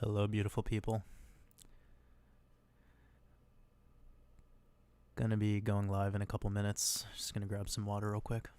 Hello, beautiful people. Gonna be going live in a couple minutes. Just gonna grab some water real quick.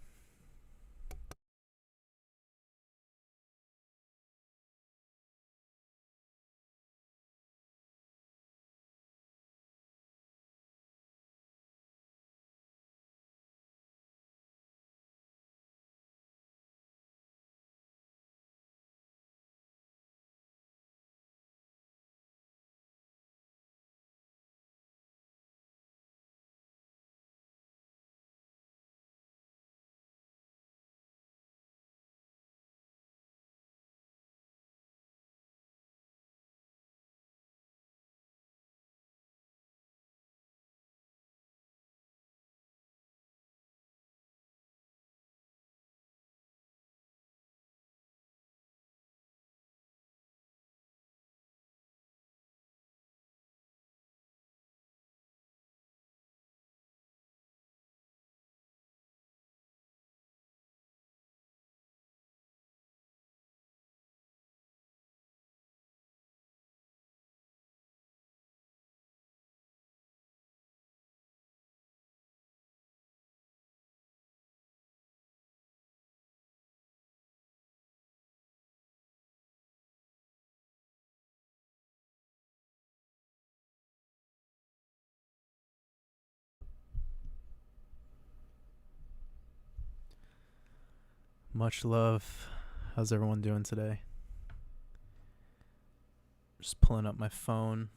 Much love. How's everyone doing today? Just pulling up my phone.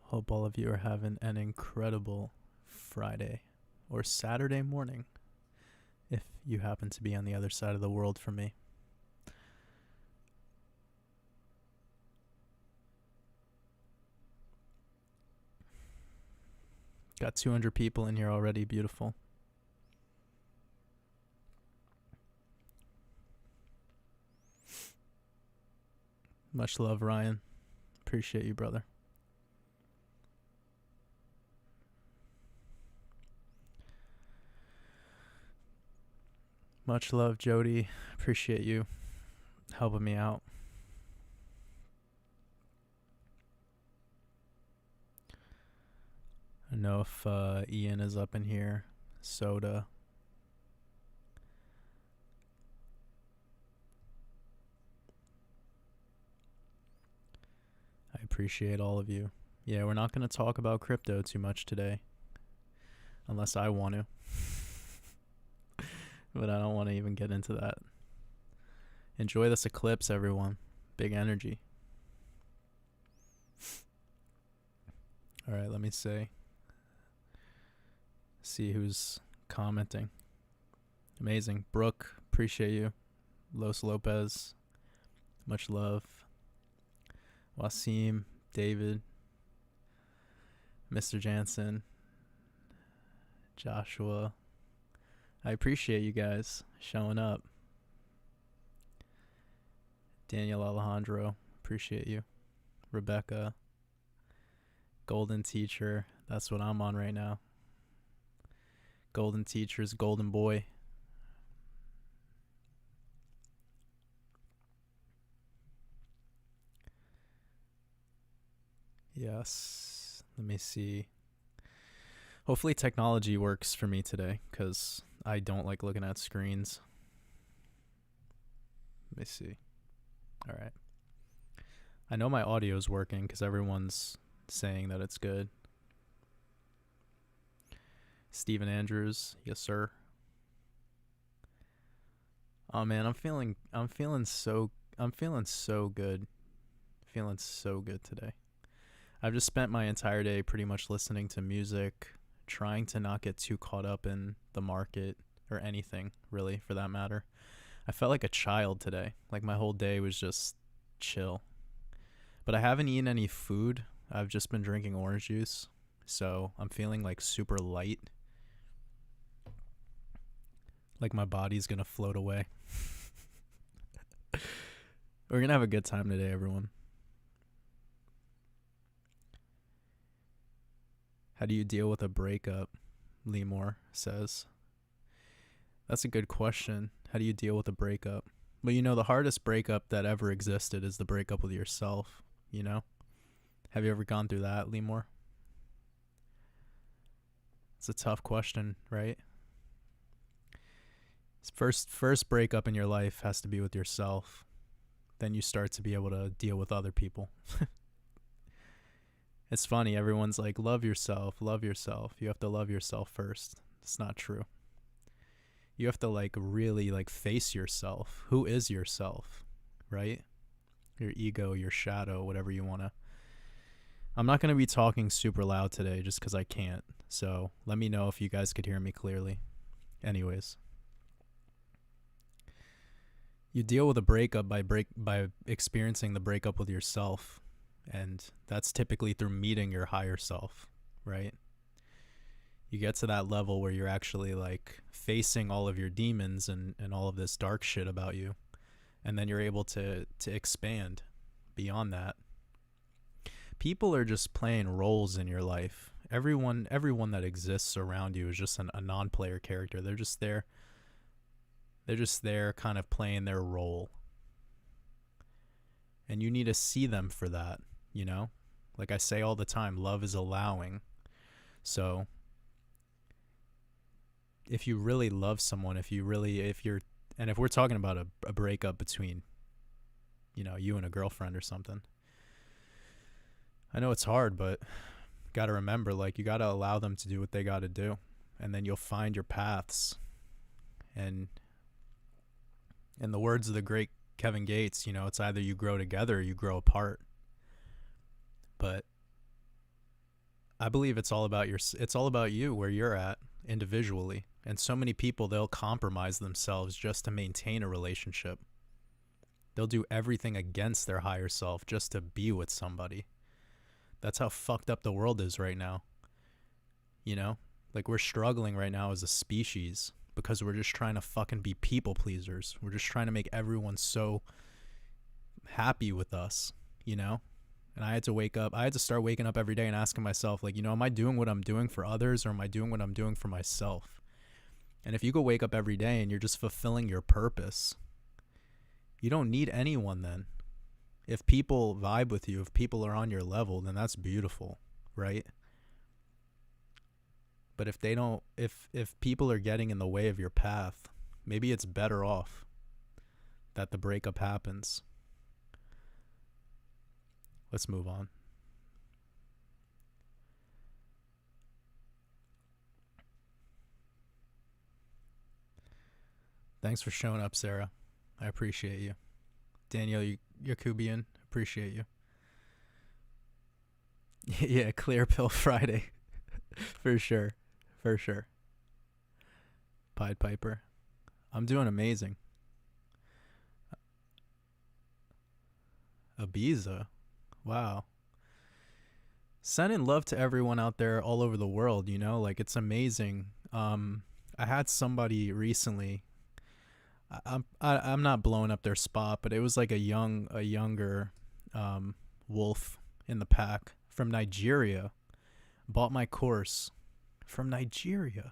Hope all of you are having an incredible Friday or Saturday morning if you happen to be on the other side of the world from me. Got 200 people in here already. Beautiful. Much love, Ryan. Appreciate you, brother. Much love, Jody. Appreciate you helping me out. I know if Ian is up in here. Soda. I appreciate all of you. Yeah, we're not going to talk about crypto too much today. Unless I want to. But I don't want to even get into that. Enjoy this eclipse, everyone. Big energy. All right, let me see who's commenting. Amazing. Brooke, appreciate you. Los Lopez, much love. Wasim, David, Mr. Jansen, Joshua. I appreciate you guys showing up. Daniel Alejandro, appreciate you. Rebecca, Golden Teacher, that's what I'm on right now. Golden Teacher's Golden Boy. Yes, let me see. Hopefully technology works for me today, because I don't like looking at screens. Let me see. All right. I know my audio is working because everyone's saying that it's good. Stephen Andrews, yes sir. Oh man, I'm feeling so good. Feeling so good today. I've just spent my entire day pretty much listening to music, trying to not get too caught up in the market or anything, really, for that matter. I felt like a child today. Like my whole day was just chill. But I haven't eaten any food. I've just been drinking orange juice. So I'm feeling like super light. Like my body's gonna float away. We're gonna have a good time today, everyone. How do you deal with a breakup? Lee Moore says. That's a good question. How do you deal with a breakup? Well, the hardest breakup that ever existed is the breakup with yourself, you know? Have you ever gone through that, Lemore? It's a tough question, right? First breakup in your life has to be with yourself. Then you start to be able to deal with other people. It's funny, everyone's like, love yourself, love yourself. You have to love yourself first. It's not true. You have to really face yourself. Who is yourself, right? Your ego, your shadow, whatever you want to. I'm not going to be talking super loud today just because I can't. So let me know if you guys could hear me clearly. Anyways. You deal with a breakup by experiencing the breakup with yourself. And that's typically through meeting your higher self, right? You get to that level where you're actually facing all of your demons and all of this dark shit about you. And then you're able to expand beyond that. People are just playing roles in your life. Everyone that exists around you is just a non-player character. They're just there kind of playing their role. And you need to see them for that, Like I say all the time, love is allowing. So if you really love someone, if we're talking about a breakup between, you and a girlfriend or something. I know it's hard, but got to remember, you got to allow them to do what they got to do. And then you'll find your paths. And in the words of the great Kevin Gates, it's either you grow together or you grow apart. But I believe it's all about you, where you're at individually. And so many people, they'll compromise themselves just to maintain a relationship. They'll do everything against their higher self just to be with somebody. That's how fucked up the world is right now. We're struggling right now as a species because we're just trying to fucking be people pleasers. We're just trying to make everyone so happy with us, And I had to start waking up every day and asking myself, am I doing what I'm doing for others, or am I doing what I'm doing for myself? And if you go wake up every day and you're just fulfilling your purpose, you don't need anyone then. If people vibe with you, if people are on your level, then that's beautiful, right? But if they don't, if people are getting in the way of your path, maybe it's better off that the breakup happens. Let's move on. Thanks for showing up, Sarah. I appreciate you. Daniel Yakubian, appreciate you. Yeah, Clear Pill Friday. For sure. Pied Piper. I'm doing amazing. Ibiza. Wow. Sending love to everyone out there all over the world, it's amazing. I had somebody recently, I'm not blowing up their spot, but it was a younger wolf in the pack from Nigeria. Bought my course from Nigeria.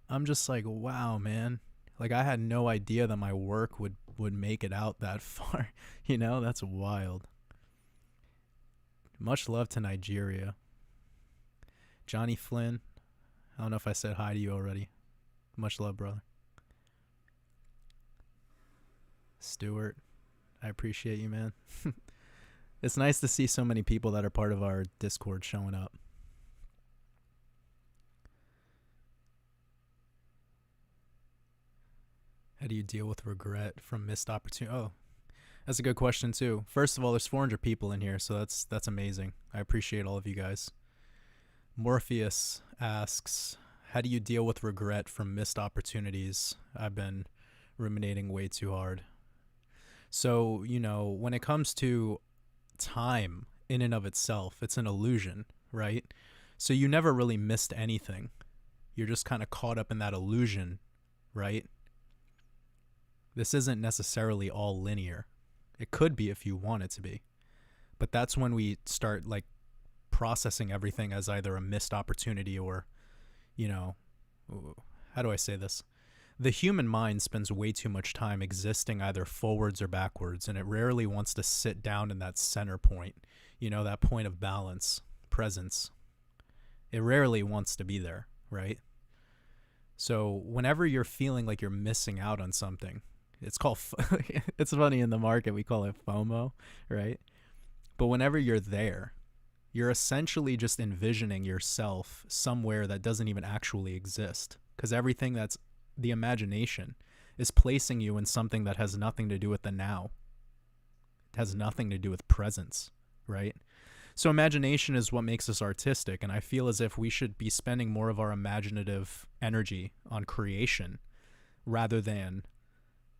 I'm just wow, man. I had no idea that my work would make it out that far. That's wild. Much love to Nigeria. Johnny Flynn, I don't know if I said hi to you already. Much love, brother. Stuart, I appreciate you, man. It's nice to see so many people that are part of our Discord showing up. How do you deal with regret from missed opportunity? Oh, that's a good question too. First of all, there's 400 people in here, so that's amazing. I appreciate all of you guys. Morpheus asks, how do you deal with regret from missed opportunities? I've been ruminating way too hard. So, when it comes to time in and of itself, it's an illusion, right? So you never really missed anything. You're just kind of caught up in that illusion, right? This isn't necessarily all linear. It could be if you want it to be. But that's when we start processing everything as either a missed opportunity or, how do I say this? The human mind spends way too much time existing either forwards or backwards, and it rarely wants to sit down in that center point, that point of balance, presence. It rarely wants to be there, right? So whenever you're feeling like you're missing out on something, it's called, it's funny, in the market we call it FOMO, right? But whenever you're there, you're essentially just envisioning yourself somewhere that doesn't even actually exist, because everything that's the imagination is placing you in something that has nothing to do with the now. It has nothing to do with presence, right? So imagination is what makes us artistic, and I feel as if we should be spending more of our imaginative energy on creation rather than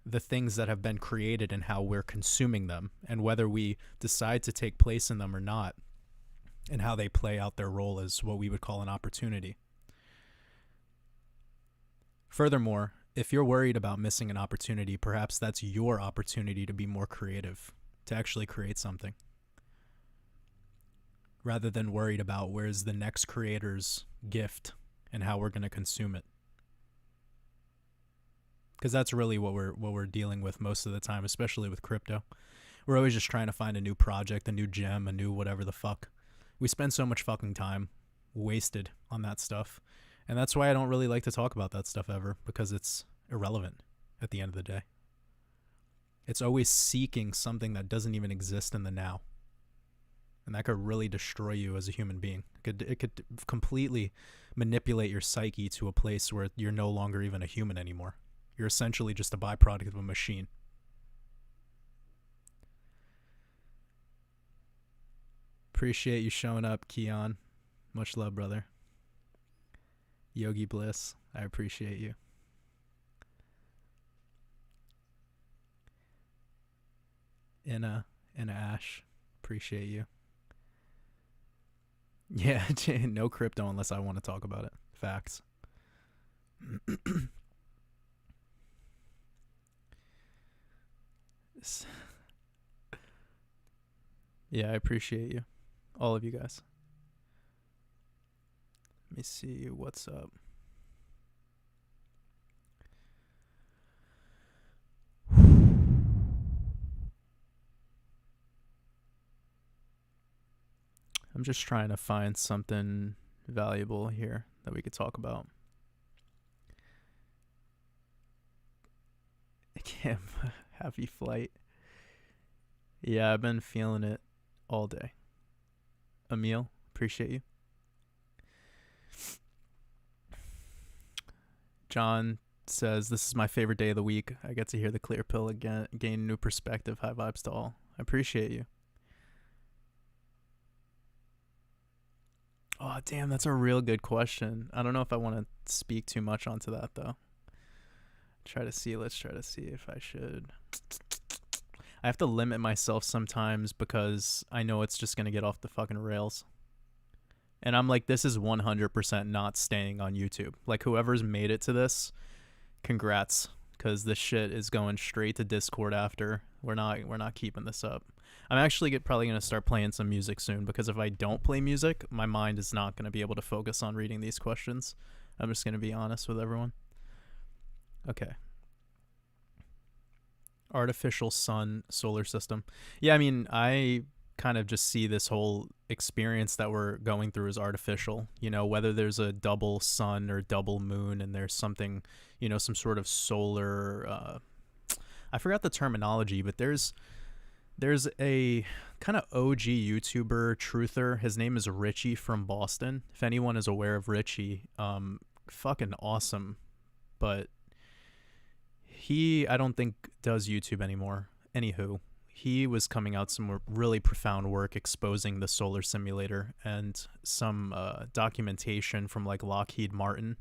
the things that have been created and how we're consuming them, and whether we decide to take place in them or not, and how they play out their role as what we would call an opportunity. Furthermore, if you're worried about missing an opportunity, perhaps that's your opportunity to be more creative, to actually create something, rather than worried about where's the next creator's gift and how we're going to consume it. Because that's really what we're dealing with most of the time, especially with crypto. We're always just trying to find a new project, a new gem, a new whatever the fuck. We spend so much fucking time wasted on that stuff. And that's why I don't really like to talk about that stuff ever, because it's irrelevant at the end of the day. It's always seeking something that doesn't even exist in the now. And that could really destroy you as a human being. It could completely manipulate your psyche to a place where you're no longer even a human anymore. You're essentially just a byproduct of a machine. Appreciate you showing up, Keon. Much love, brother. Yogi Bliss, I appreciate you. Inna Ash, appreciate you. Yeah, no crypto unless I want to talk about it. Facts. Yeah, I appreciate you. All of you guys. Let me see what's up. I'm just trying to find something valuable here that we could talk about. Kim, happy flight. Yeah, I've been feeling it all day. Emil, appreciate you. John says, this is my favorite day of the week. I get to hear the clear pill again, gain new perspective. High vibes to all. I appreciate you. Oh, damn, that's a real good question. I don't know if I want to speak too much onto that, though. Let's try to see if I should. I have to limit myself sometimes because I know it's just going to get off the fucking rails. And I'm like, this is 100% not staying on YouTube. Like, whoever's made it to this, congrats, because this shit is going straight to Discord after. We're not keeping this up. I'm actually probably going to start playing some music soon, because if I don't play music, my mind is not going to be able to focus on reading these questions. I'm just going to be honest with everyone. Okay. Artificial sun solar system. Yeah, I mean, I kind of just see this whole experience that we're going through as artificial. Whether there's a double sun or double moon and there's something, some sort of solar, I forgot the terminology, but there's a kind of OG YouTuber truther. His name is Richie from Boston. If anyone is aware of Richie, fucking awesome. But I don't think does YouTube anymore. Anywho, he was coming out some really profound work exposing the solar simulator and some documentation from like Lockheed Martin,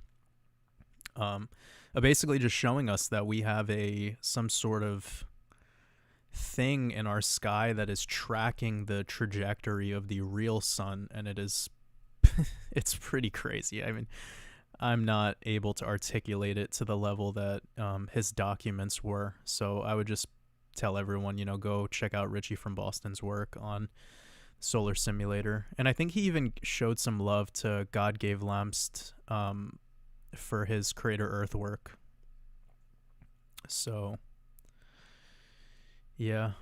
basically just showing us that we have some sort of thing in our sky that is tracking the trajectory of the real sun, and it's pretty crazy. I mean, I'm not able to articulate it to the level that his documents were. So I would just tell everyone, go check out Richie from Boston's work on solar simulator. And I think he even showed some love to God Gave Lamst for his Crater Earth work. So, yeah,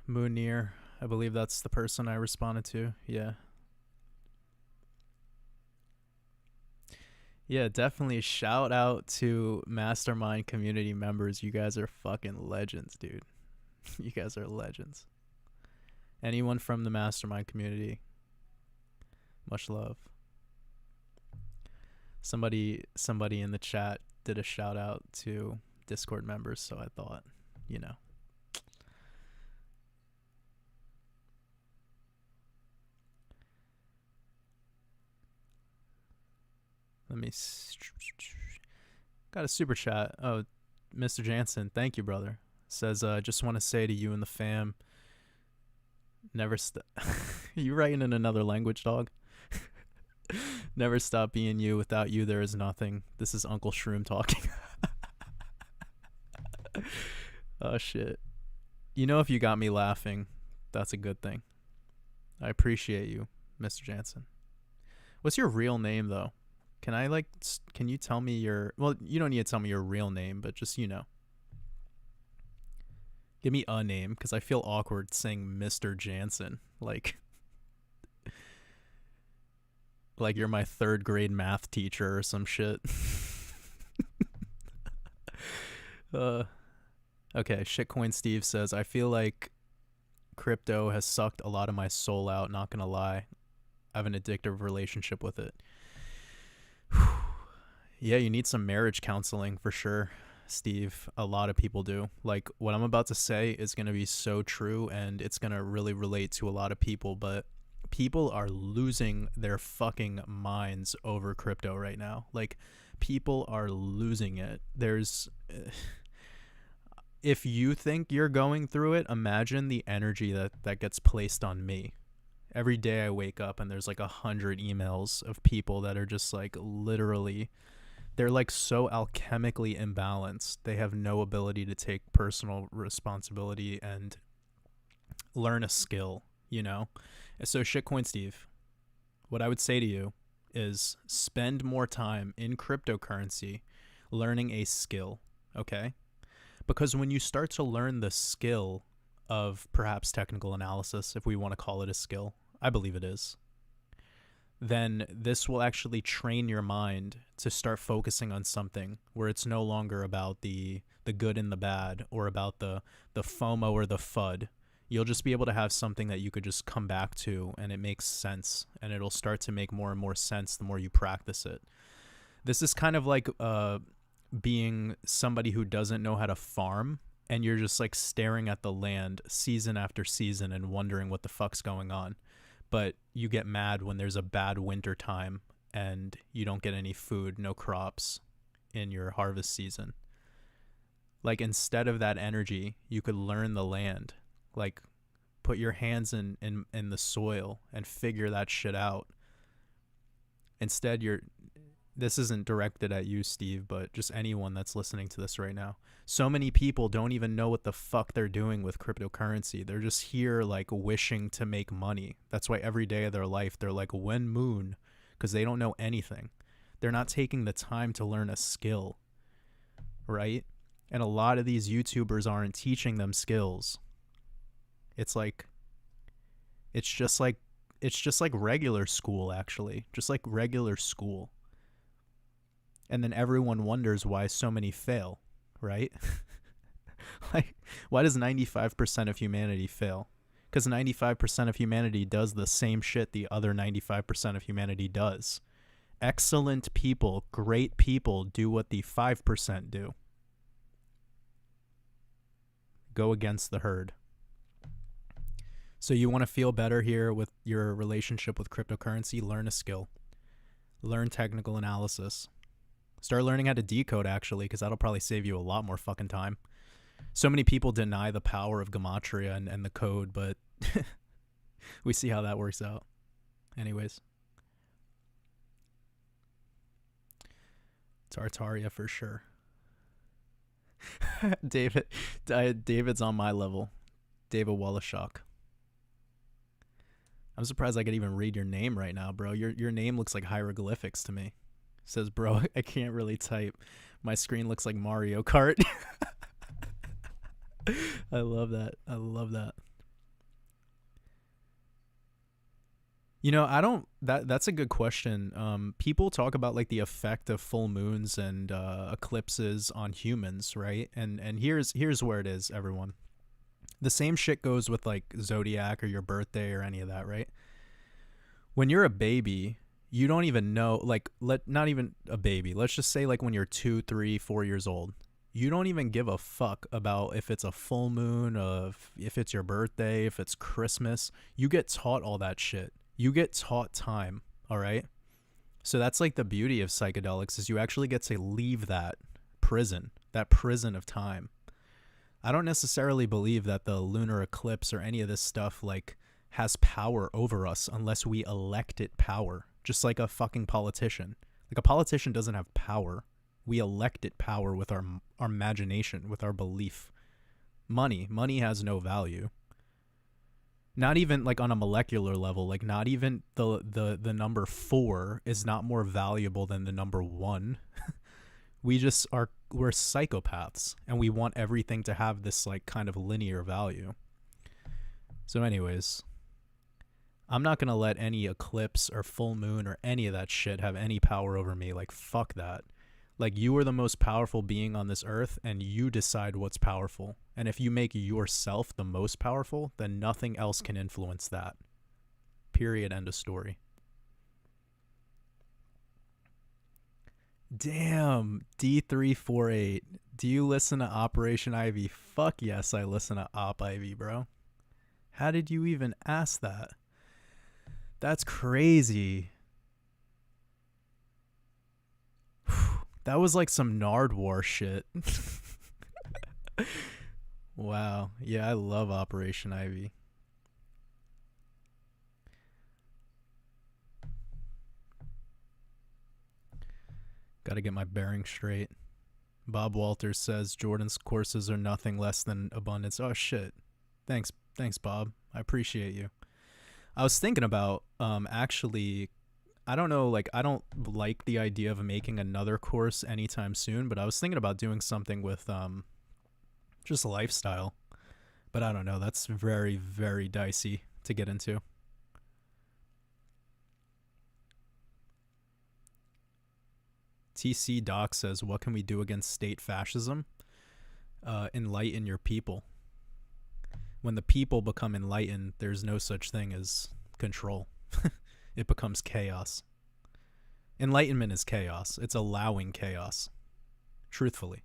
Munir, I believe that's the person I responded to. Yeah. Yeah, definitely shout out to Mastermind community members. You guys are fucking legends, dude. You guys are legends. Anyone from the Mastermind community, much love. Somebody in the chat did a shout out to Discord members, so I thought, you know. Let me got a super chat. Oh, Mr. Jansen, thank you, brother. Says, just want to say to you and the fam, never you writing in another language, dog? Never stop being you. Without you, there is nothing. This is Uncle Shroom talking. Oh, shit. You know, if you got me laughing, that's a good thing. I appreciate you, Mr. Jansen. What's your real name, though? Can you tell me your, well, you don't need to tell me your real name, but just, you know. Give me a name, because I feel awkward saying Mr. Jansen. Like you're my 3rd grade math teacher or some shit. Okay, Shitcoin Steve says, I feel like crypto has sucked a lot of my soul out, not gonna lie. I have an addictive relationship with it. Yeah, you need some marriage counseling for sure, Steve. A lot of people do. Like, what I'm about to say is going to be so true, and it's going to really relate to a lot of people, but people are losing their fucking minds over crypto right now. Like, people are losing it. If you think you're going through it, imagine the energy that gets placed on me. Every day I wake up and there's like 100 emails of people that are just like literally, they're like so alchemically imbalanced. They have no ability to take personal responsibility and learn a skill, you know? So Shitcoin Steve, what I would say to you is spend more time in cryptocurrency learning a skill, okay? Because when you start to learn the skill of perhaps technical analysis, if we want to call it a skill, I believe it is, then this will actually train your mind to start focusing on something where it's no longer about the good and the bad, or about the FOMO or the FUD. You'll just be able to have something that you could just come back to, and it makes sense, and it'll start to make more and more sense the more you practice it. This is kind of like being somebody who doesn't know how to farm, and you're just like staring at the land season after season and wondering what the fuck's going on. But you get mad when there's a bad winter time and you don't get any food, no crops in your harvest season. Like, instead of that energy, you could learn the land. Like, put your hands in the soil and figure that shit out. Instead, this isn't directed at you, Steve, but just anyone that's listening to this right now. So many people don't even know what the fuck they're doing with cryptocurrency. They're just here like wishing to make money. That's why every day of their life they're like, when moon, because they don't know anything. They're not taking the time to learn a skill, right? And a lot of these YouTubers aren't teaching them skills. It's just like regular school, actually. Just like regular school. And then everyone wonders why so many fail, right? Like, why does 95% of humanity fail? Because 95% of humanity does the same shit the other 95% of humanity does. Excellent people, great people do what the 5% do. Go against the herd. So you want to feel better here with your relationship with cryptocurrency? Learn a skill. Learn technical analysis. Start learning how to decode, actually, because that'll probably save you a lot more fucking time. So many people deny the power of Gematria and the code, but we see how that works out. Anyways. Tartaria for sure. David's on my level. David Wallachok. I'm surprised I could even read your name right now, bro. Your name looks like hieroglyphics to me. Says, bro, I can't really type. My screen looks like Mario Kart. I love that. I love that. I don't that's a good question. People talk about like the effect of full moons and eclipses on humans, right? And here's where it is, everyone. The same shit goes with like zodiac or your birthday or any of that, right? When you're a baby, you don't even know, like, not even a baby. Let's just say like when you're 2, 3, 4 years old, you don't even give a fuck about if it's a full moon, of if it's your birthday, if it's Christmas. You get taught all that shit. You get taught time. All right. So that's like the beauty of psychedelics, is you actually get to leave that prison of time. I don't necessarily believe that the lunar eclipse or any of this stuff like has power over us unless we elect it power. Just like a fucking politician. Like a politician doesn't have power. We elect it power with our imagination, with our belief. Money has no value. Not even like on a molecular level, like not even the number 4 is not more valuable than the number 1. We're psychopaths, and we want everything to have this like kind of linear value. So anyways, I'm not going to let any eclipse or full moon or any of that shit have any power over me. Like, fuck that. Like, you are the most powerful being on this earth, and you decide what's powerful. And if you make yourself the most powerful, then nothing else can influence that. Period. End of story. Damn, D348. Do you listen to Operation Ivy? Fuck yes, I listen to Op Ivy, bro. How did you even ask that? That's crazy. That was like some Nardwar shit. Wow. Yeah, I love Operation Ivy. Gotta get my bearings straight. Bob Walters says Jordan's courses are nothing less than abundance. Oh shit. Thanks, Bob. I appreciate you. I was thinking about actually, I don't know, like I don't like the idea of making another course anytime soon, but I was thinking about doing something with just lifestyle. But I don't know, that's very, very dicey to get into. TC Doc says, what can we do against state fascism? Enlighten your people. When the people become enlightened, there's no such thing as control. It becomes chaos. Enlightenment is chaos. It's allowing chaos. Truthfully.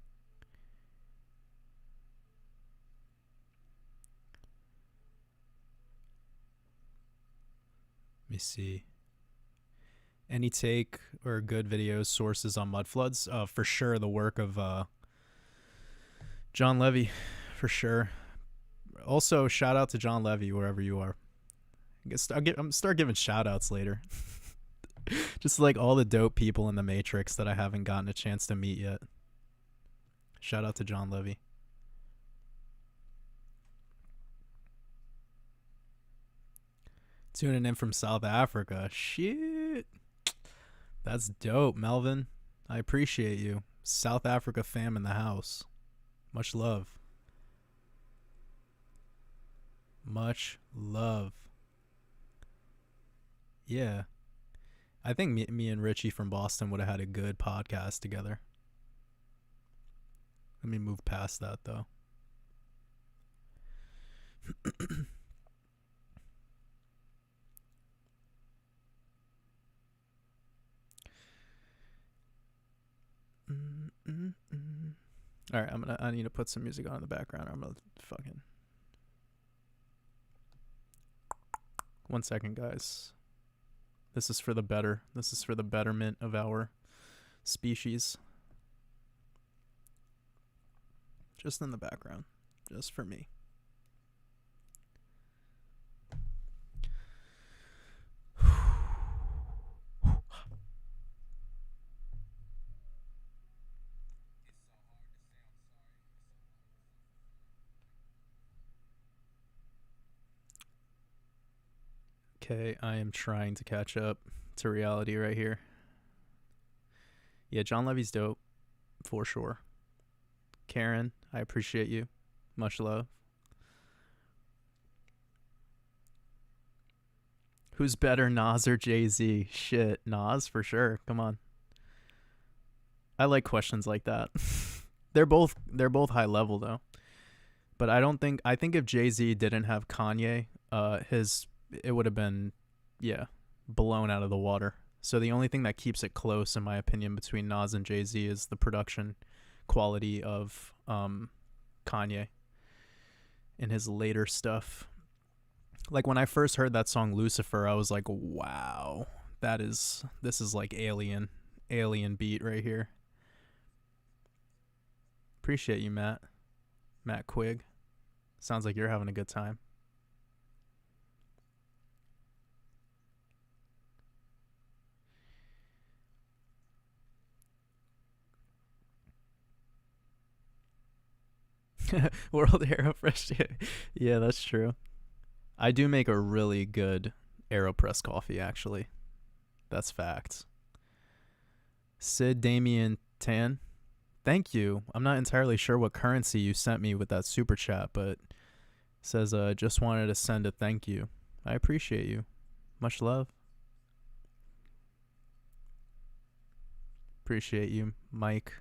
Let me see. Any take or good videos, sources on mud floods? For sure, the work of John Levy, for sure. Also, shout out to John Levy wherever you are. I'm start giving shout outs later. Just like all the dope people in the Matrix that I haven't gotten a chance to meet yet. Shout out to John Levy. Tuning in from South Africa. Shit. That's dope, Melvin. I appreciate you. South Africa fam in the house. Much love. Much love. Yeah. I think me and Richie from Boston would have had a good podcast together. Let me move past that, though. All right, I need to put some music on in the background. I'm gonna fucking. 1 second, guys. This is for the better. This is for the betterment of our species. Just in the background. Just for me. Okay, I am trying to catch up to reality right here. Yeah, John Levy's dope, for sure. Karen, I appreciate you. Much love. Who's better, Nas or Jay-Z? Shit, Nas for sure. Come on. I like questions like that. they're both high level though. But I think if Jay-Z didn't have Kanye, it would have been, yeah, blown out of the water. So the only thing that keeps it close, in my opinion, between Nas and Jay-Z is the production quality of Kanye in his later stuff. Like when I first heard that song Lucifer, I was like, wow, this is like alien beat right here. Appreciate you, Matt Quigg. Sounds like you're having a good time. World AeroFresh. Yeah, that's true. I do make a really good AeroPress coffee, actually. That's facts. Sid Damien Tan, thank you. I'm not entirely sure what currency you sent me with that super chat, but it says, just wanted to send a thank you. I appreciate you. Much love. Appreciate you, Mike.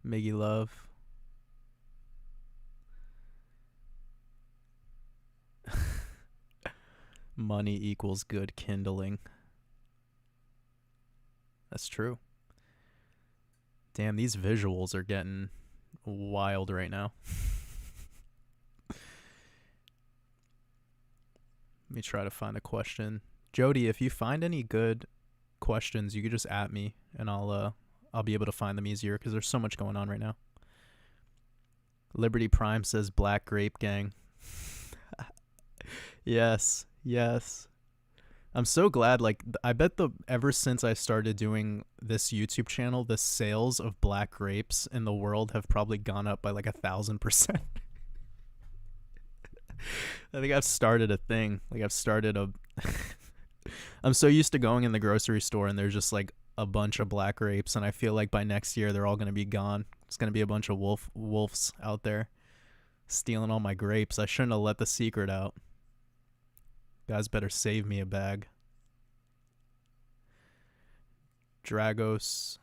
Miggy love. Money equals good kindling. That's true. Damn, these visuals are getting wild right now. Let me try to find a question. Jody, if you find any good questions, you could just at me and I'll be able to find them easier because there's so much going on right now. Liberty Prime says Black Grape Gang. Yes. I'm so glad. Like, I bet ever since I started doing this YouTube channel, the sales of black grapes in the world have probably gone up by like 1,000%. I think I've started a thing. Like, I'm so used to going in the grocery store and there's just like a bunch of black grapes, and I feel like by next year they're all gonna be gone. It's gonna be a bunch of wolves out there stealing all my grapes. I shouldn't have let the secret out. Guys better save me a bag. Dragos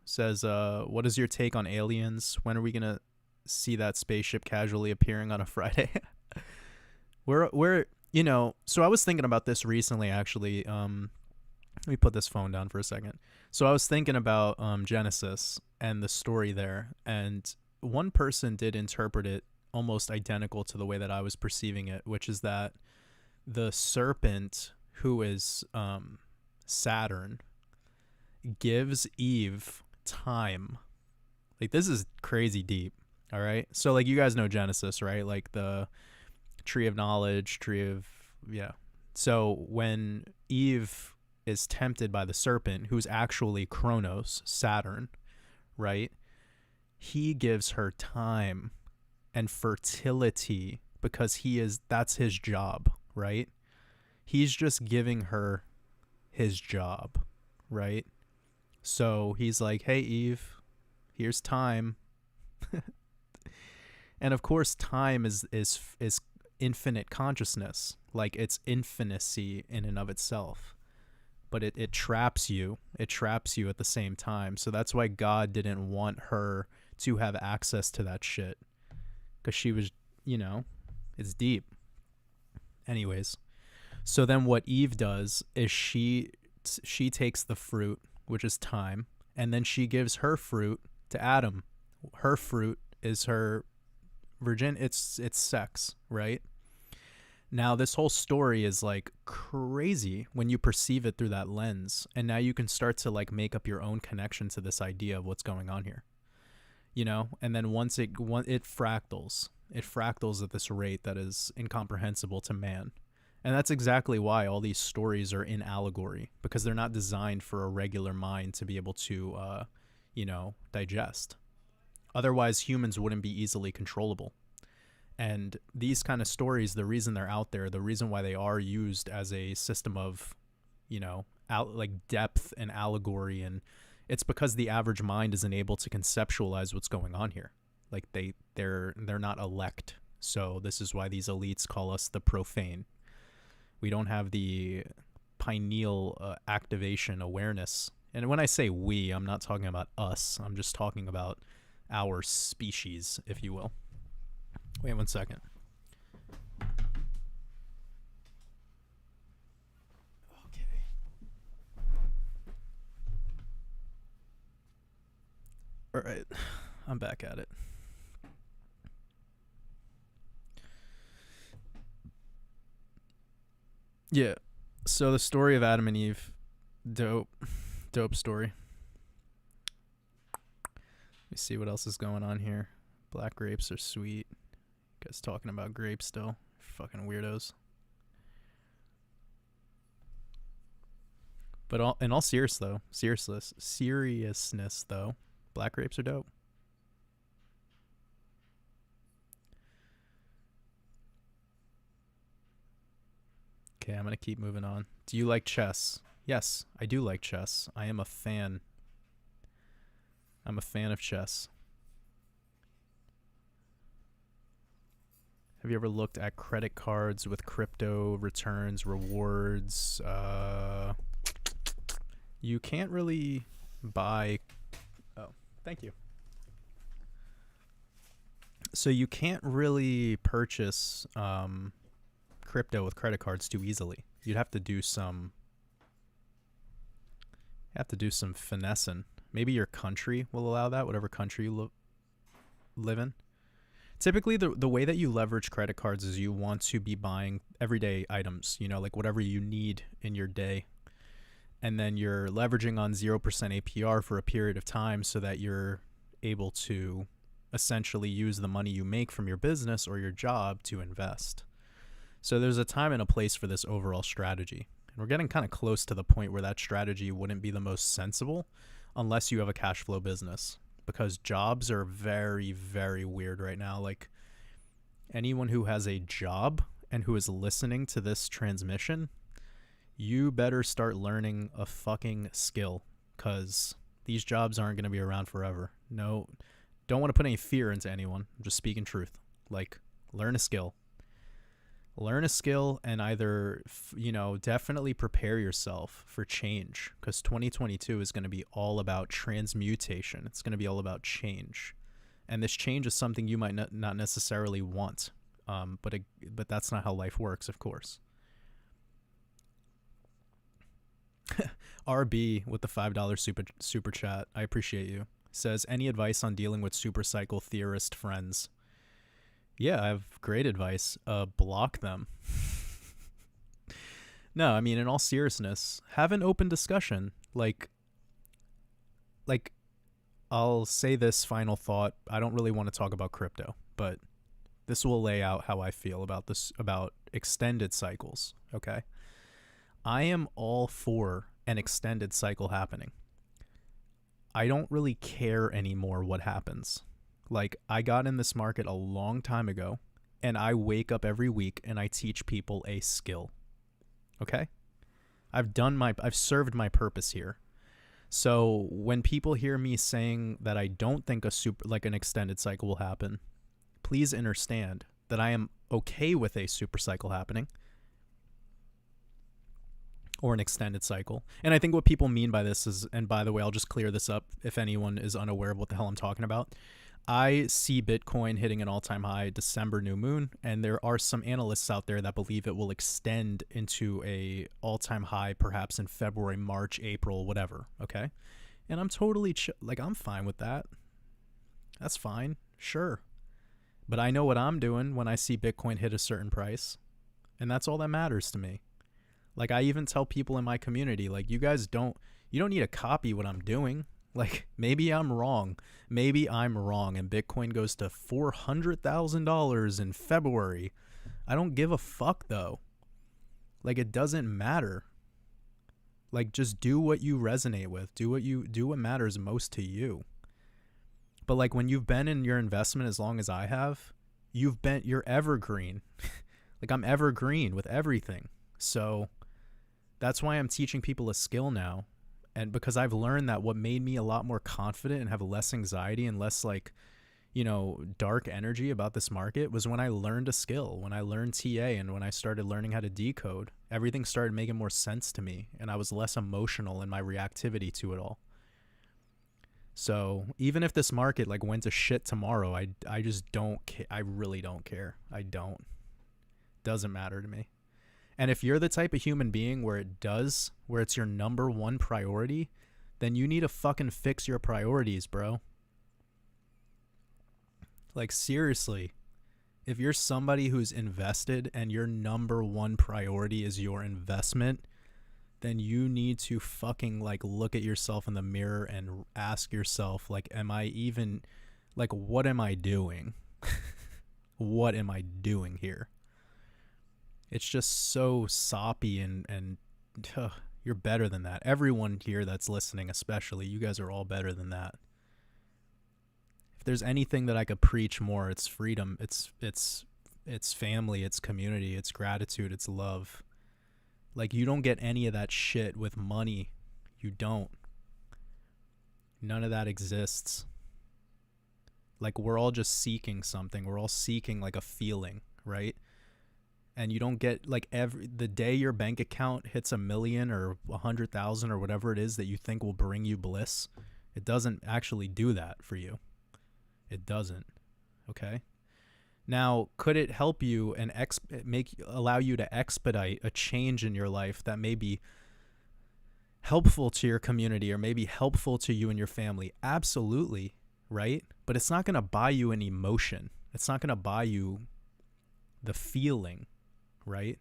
says, what is your take on aliens? When are we going to see that spaceship casually appearing on a Friday? we're so I was thinking about this recently, actually. Let me put this phone down for a second. So I was thinking about Genesis and the story there, and one person did interpret it almost identical to the way that I was perceiving it, which is that the serpent, who is Saturn, gives Eve time. Like, this is crazy deep. All right. So like, you guys know Genesis, right? Like the tree of knowledge, So when Eve is tempted by the serpent, who's actually Kronos, Saturn, right? He gives her time and fertility because that's his job, right? He's just giving her his job, right? So he's like, hey, Eve, here's time. And of course, time is infinite consciousness. Like, it's infinicy in and of itself. But it traps you. It traps you at the same time. So that's why God didn't want her to have access to that shit. Because she was, it's deep. Anyways, so then what Eve does is she takes the fruit, which is time, and then she gives her fruit to Adam. Her fruit is her it's sex, right? Now this whole story is like crazy when you perceive it through that lens, and now you can start to like make up your own connection to this idea of what's going on here, and then once it fractals. It fractals at this rate that is incomprehensible to man. And that's exactly why all these stories are in allegory, because they're not designed for a regular mind to be able to, digest. Otherwise, humans wouldn't be easily controllable. And these kind of stories, the reason they're out there, the reason why they are used as a system of, like depth and allegory, and it's because the average mind isn't able to conceptualize what's going on here. Like they're not elect. So this is why these elites call us the profane. We don't have the pineal activation awareness. And when I say we, I'm not talking about us. I'm just talking about our species, if you will. Wait 1 second. Okay. All right. I'm back at it. Yeah. So the story of Adam and Eve, dope story. Let me see what else is going on here. Black grapes are sweet. You guys talking about grapes still? Fucking weirdos. But in all seriousness though, black grapes are dope. Okay, I'm gonna keep moving on. Do you like chess? Yes, I do like chess. I am a fan. I'm a fan of chess. Have you ever looked at credit cards with crypto returns, rewards? You can't really buy... Oh, thank you. So you can't really purchase crypto with credit cards too easily. You'd have to do some... finessing. Maybe your country will allow that, whatever country you live in. Typically, the way that you leverage credit cards is you want to be buying everyday items, you know, like whatever you need in your day. And then you're leveraging on 0% APR for a period of time so that you're able to essentially use the money you make from your business or your job to invest. So there's a time and a place for this overall strategy. And we're getting kind of close to the point where that strategy wouldn't be the most sensible unless you have a cash flow business. Because jobs are very, very weird right now. Like, anyone who has a job and who is listening to this transmission, you better start learning a fucking skill, because these jobs aren't going to be around forever. No, don't want to put any fear into anyone. I'm just speaking truth. Like, learn a skill. Learn a skill and either, definitely prepare yourself for change, because 2022 is going to be all about transmutation. It's going to be all about change. And this change is something you might not necessarily want, but that's not how life works, of course. RB with the $5 super chat. I appreciate you. Says, any advice on dealing with super cycle theorist friends? Yeah, I have great advice. Block them. No, I mean, in all seriousness, have an open discussion. Like, I'll say this final thought. I don't really want to talk about crypto, but this will lay out how I feel about extended cycles, okay? I am all for an extended cycle happening. I don't really care anymore what happens. Like, I got in this market a long time ago, and I wake up every week and I teach people a skill. Okay? I've served my purpose here. So when people hear me saying that I don't think an extended cycle will happen, please understand that I am okay with a super cycle happening or an extended cycle. And I think what people mean by this is, and by the way, I'll just clear this up if anyone is unaware of what the hell I'm talking about. I see Bitcoin hitting an all-time high December new moon, and there are some analysts out there that believe it will extend into a all-time high perhaps in February, March, April, whatever, okay? And I'm totally I'm fine with that. That's fine, sure. But I know what I'm doing when I see Bitcoin hit a certain price, and that's all that matters to me. Like, I even tell people in my community, like, you don't need to copy what I'm doing. Like, maybe I'm wrong, and Bitcoin goes to $400,000 in February. I don't give a fuck, though. Like, it doesn't matter. Like, just do what you resonate with. Do what matters most to you. But, like, when you've been in your investment as long as I have, you're evergreen. Like, I'm evergreen with everything. So that's why I'm teaching people a skill now. And because I've learned that what made me a lot more confident and have less anxiety and less, like, dark energy about this market was when I learned a skill, when I learned TA, and when I started learning how to decode. Everything started making more sense to me, and I was less emotional in my reactivity to it all. So even if this market like went to shit tomorrow, I just don't I really don't care. I don't. Doesn't matter to me. And if you're the type of human being where it's your number one priority, then you need to fucking fix your priorities, bro. Like, seriously, if you're somebody who's invested and your number one priority is your investment, then you need to fucking like look at yourself in the mirror and ask yourself, like, am I even, like, what am I doing? What am I doing here? It's just so soppy and you're better than that. Everyone here that's listening, especially, you guys are all better than that. If there's anything that I could preach more, it's freedom. It's family, it's community, it's gratitude, it's love. Like, you don't get any of that shit with money. You don't. None of that exists. Like, we're all just seeking something. We're all seeking like a feeling, right? And you don't get like the day your bank account hits 1 million or 100,000 or whatever it is that you think will bring you bliss, it doesn't actually do that for you. It doesn't. Okay. Now, could it help you and allow you to expedite a change in your life that may be helpful to your community or maybe helpful to you and your family? Absolutely, right? But it's not going to buy you an emotion. It's not going to buy you the feeling, right?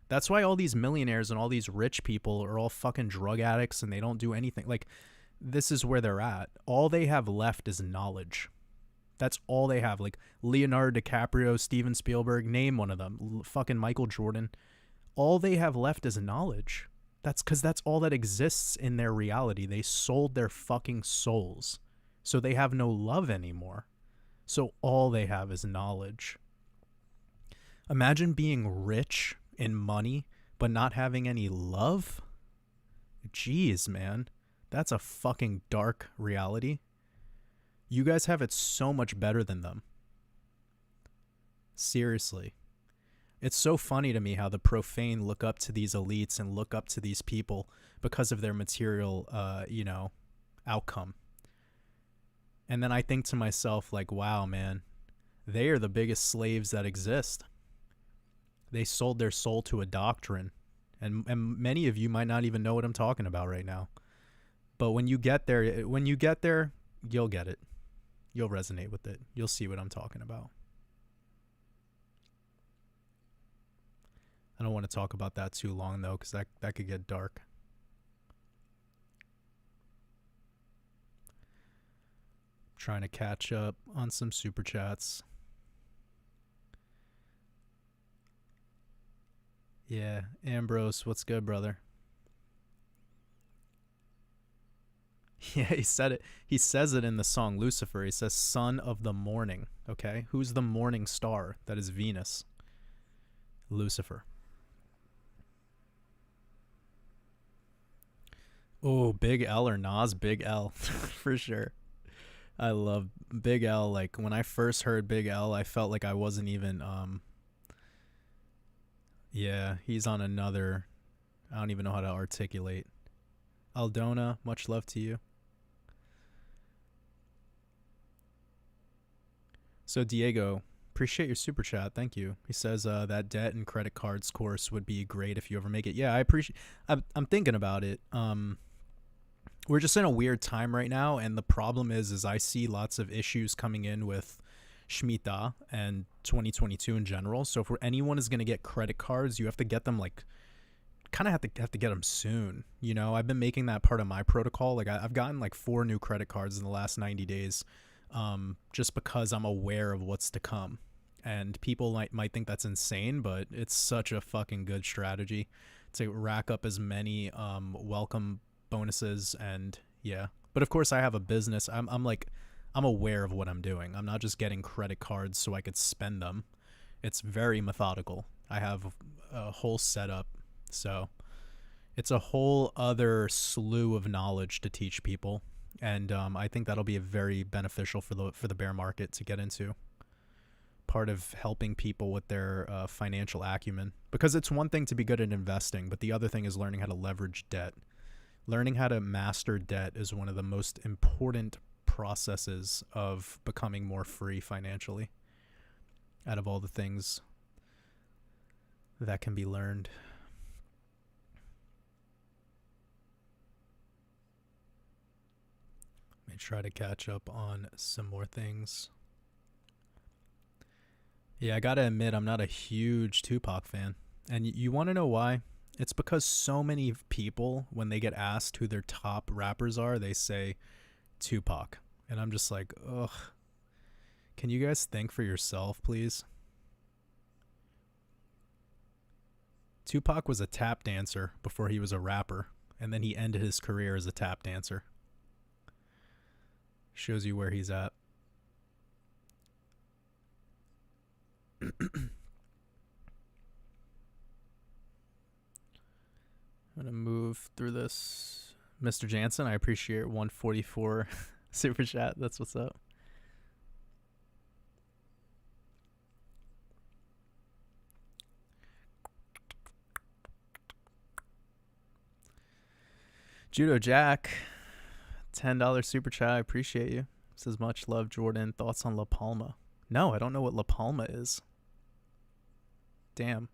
That's why all these millionaires and all these rich people are all fucking drug addicts and they don't do anything. Like, this is where they're at. All they have left is knowledge. That's all they have. Like Leonardo DiCaprio, Steven Spielberg, name one of them, fucking Michael Jordan. All they have left is knowledge. That's because that's all that exists in their reality. They sold their fucking souls. So they have no love anymore. So all they have is knowledge. Imagine being rich in money, but not having any love. Jeez, man. That's a fucking dark reality. You guys have it so much better than them. Seriously. It's so funny to me how the profane look up to these elites and look up to these people because of their material, outcome. And then I think to myself, like, wow, man, they are the biggest slaves that exist. They sold their soul to a doctrine. And many of you might not even know what I'm talking about right now. But when you get there, you'll get it. You'll resonate with it. You'll see what I'm talking about. I don't want to talk about that too long, though, because that could get dark. I'm trying to catch up on some super chats. Yeah, Ambrose, what's good, brother? Yeah, he said it. He says it in the song Lucifer. He says, son of the morning. Okay? Who's the morning star? That is Venus. Lucifer. Oh, Big L or Nas? Big L. For sure. I love Big L. Like, when I first heard Big L, I felt like I wasn't even, yeah, he's on another, I don't even know how to articulate. Aldona, much love to you. So Diego, appreciate your super chat. Thank you. He says that debt and credit cards course would be great if you ever make it. Yeah, I appreciate. I'm thinking about it. We're just in a weird time right now, and the problem is I see lots of issues coming in with Shemitah and 2022 in general. So if anyone is going to get credit cards, you have to get them like kind of have to get them soon. You know, I've been making that part of my protocol. Like I've gotten like 4 new credit cards in the last 90 days. Just because I'm aware of what's to come. And people might think that's insane, but it's such a fucking good strategy to rack up as many welcome bonuses. And yeah, but of course I have a business. I'm aware of what I'm doing. I'm not just getting credit cards so I could spend them. It's very methodical. I have a whole setup. So it's a whole other slew of knowledge to teach people. And I think that'll be a very beneficial for the bear market to get into. Part of helping people with their financial acumen, because it's one thing to be good at investing, but the other thing is learning how to leverage debt. Learning how to master debt is one of the most important processes of becoming more free financially, out of all the things that can be learned. Let me try to catch up on some more things. Yeah, I gotta admit, I'm not a huge Tupac fan. And you want to know why? It's because so many people, when they get asked who their top rappers are, they say Tupac. And I'm just like, ugh. Can you guys think for yourself, please? Tupac was a tap dancer before he was a rapper, and then he ended his career as a tap dancer. Shows you where he's at. I'm going to move through this. Mr. Jansen, I appreciate 144 super chat. That's what's up. Judo Jack, $10 super chat. I appreciate you. Says much love, Jordan. Thoughts on La Palma? No, I don't know what La Palma is. Damn.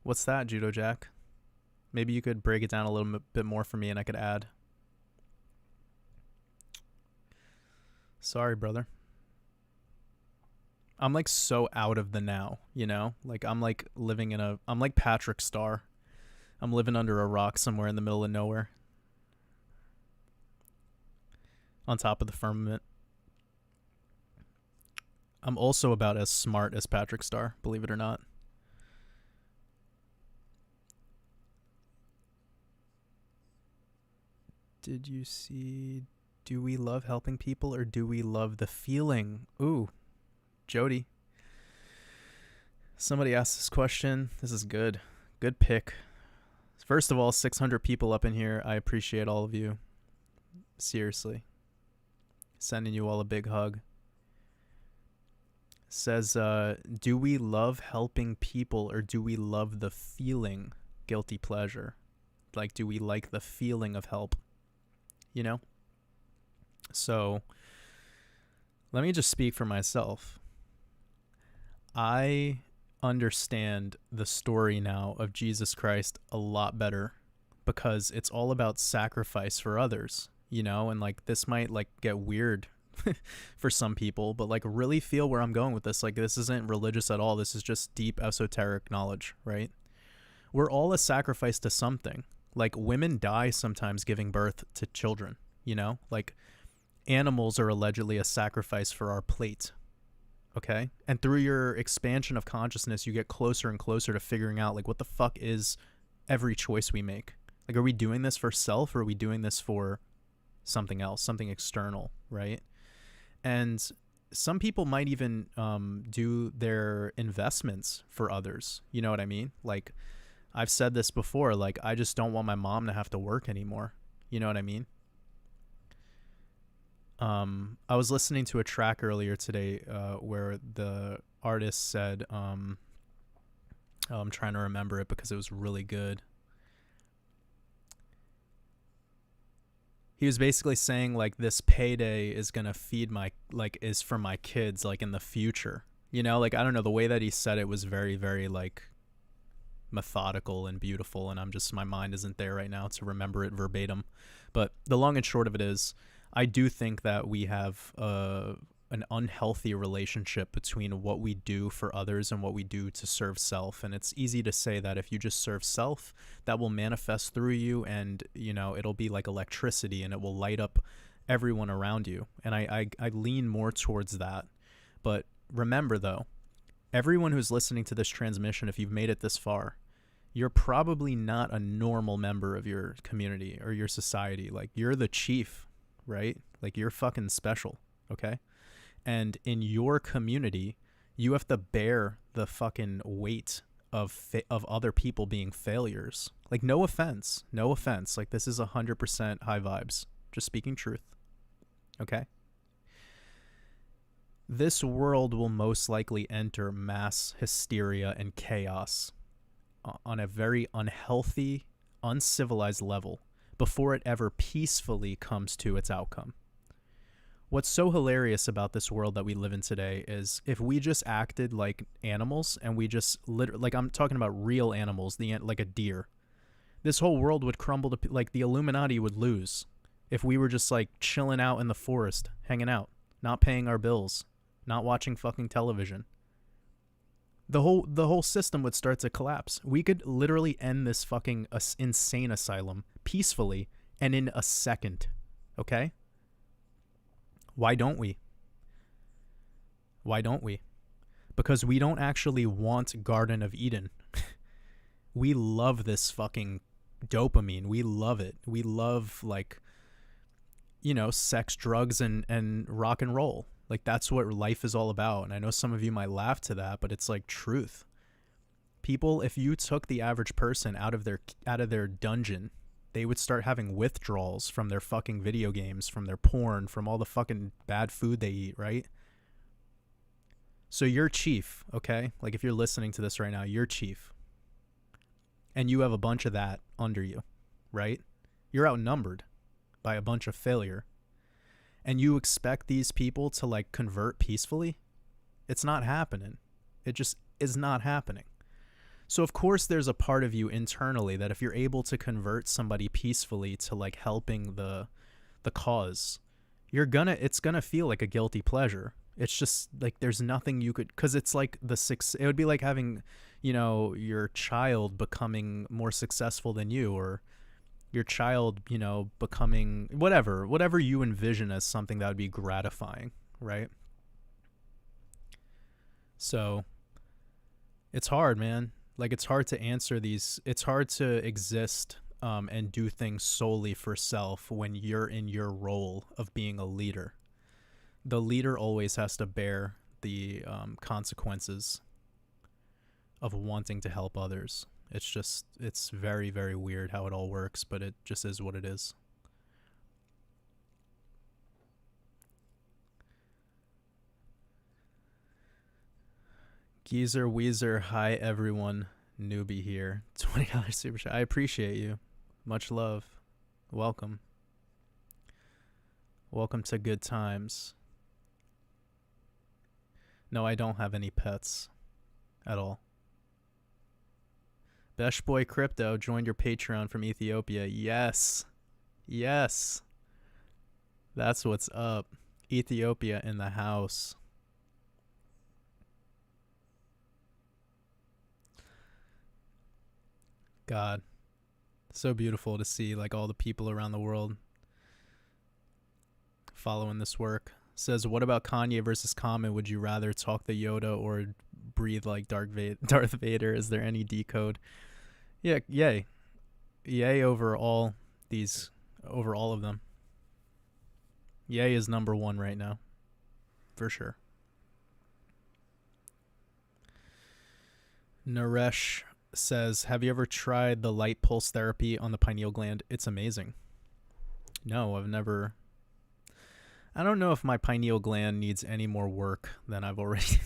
What's that, Judo Jack? Maybe you could break it down a little bit more for me and I could add. Sorry, brother. I'm like so out of the now, you know? Like I'm like living I'm like Patrick Star. I'm living under a rock somewhere in the middle of nowhere. On top of the firmament. I'm also about as smart as Patrick Star, believe it or not. Did you see, do we love helping people or do we love the feeling? Ooh, Jody. Somebody asked this question. This is good. Good pick. First of all, 600 people up in here. I appreciate all of you. Seriously. Sending you all a big hug. Says, do we love helping people or do we love the feeling? Guilty pleasure. Like, do we like the feeling of help? You know? So, let me just speak for myself. I understand the story now of Jesus Christ a lot better because it's all about sacrifice for others, you know? And like, this might like get weird for some people, but like really feel where I'm going with this. Like, this isn't religious at all. This is just deep esoteric knowledge, right? We're all a sacrifice to something. Like, women die sometimes giving birth to children, you know? Like, animals are allegedly a sacrifice for our plate, okay? And through your expansion of consciousness, you get closer and closer to figuring out, like, what the fuck is every choice we make? Like, are we doing this for self or are we doing this for something else, something external, right? And some people might even do their investments for others. You know what I mean? Like, I've said this before, like, I just don't want my mom to have to work anymore. You know what I mean? I was listening to a track earlier today where the artist said, I'm trying to remember it because it was really good. He was basically saying, like, this payday is going to feed is for my kids, like, in the future. You know, like, I don't know, the way that he said it was very, very, like, methodical and beautiful, and my mind isn't there right now to remember it verbatim. But the long and short of it is, I do think that we have an unhealthy relationship between what we do for others and what we do to serve self. And it's easy to say that if you just serve self, that will manifest through you, and, you know, it'll be like electricity and it will light up everyone around you. And I lean more towards that. But remember, though, everyone who's listening to this transmission, if you've made it this far, you're probably not a normal member of your community or your society. Like, you're the chief, right? Like, you're fucking special, okay? And in your community, you have to bear the fucking weight of other people being failures. Like, no offense. Like, this is 100% high vibes, just speaking truth. Okay? This world will most likely enter mass hysteria and chaos on a very unhealthy, uncivilized level before it ever peacefully comes to its outcome. What's so hilarious about this world that we live in today is if we just acted like animals and we just like I'm talking about real animals, like a deer, this whole world would crumble to like the Illuminati would lose if we were just like chilling out in the forest, hanging out, not paying our bills, not watching fucking television. The whole system would start to collapse. We could literally end this fucking insane asylum peacefully and in a second. Okay? Why don't we? Why don't we? Because we don't actually want Garden of Eden. We love this fucking dopamine. We love it. We love, like, you know, sex, drugs, and rock and roll. Like, that's what life is all about. And I know some of you might laugh to that, but it's like truth. People, if you took the average person out of their dungeon, they would start having withdrawals from their fucking video games, from their porn, from all the fucking bad food they eat, right? So you're chief, okay? Like, if you're listening to this right now, you're chief. And you have a bunch of that under you, right? You're outnumbered by a bunch of failure. And you expect these people to, like, convert peacefully? It's not happening. It just is not happening. So of course there's a part of you internally that if you're able to convert somebody peacefully to, like, helping the cause, it's gonna feel like a guilty pleasure. It's just like there's nothing you could, because it's like it would be like having, you know, your child becoming more successful than you, or your child, you know, becoming whatever you envision as something that would be gratifying, right? So it's hard, man. Like, it's hard to answer these. It's hard to exist and do things solely for self when you're in your role of being a leader. The leader always has to bear the consequences of wanting to help others. It's very, very weird how it all works, but it just is what it is. Geezer Weezer, hi everyone. Newbie here. $20 super chat. I appreciate you. Much love. Welcome. Welcome to good times. No, I don't have any pets at all. Besh Boy Crypto joined your Patreon from Ethiopia. Yes. Yes. That's what's up. Ethiopia in the house. God. So beautiful to see, like, all the people around the world following this work. Says, what about Kanye versus Common? Would you rather talk the Yoda or breathe like Darth Vader? Is there any decode? Yeah, yay. Yay over all of them. Yay is number one right now. For sure. Naresh says, have you ever tried the light pulse therapy on the pineal gland? It's amazing. No, I've never. I don't know if my pineal gland needs any more work than I've already.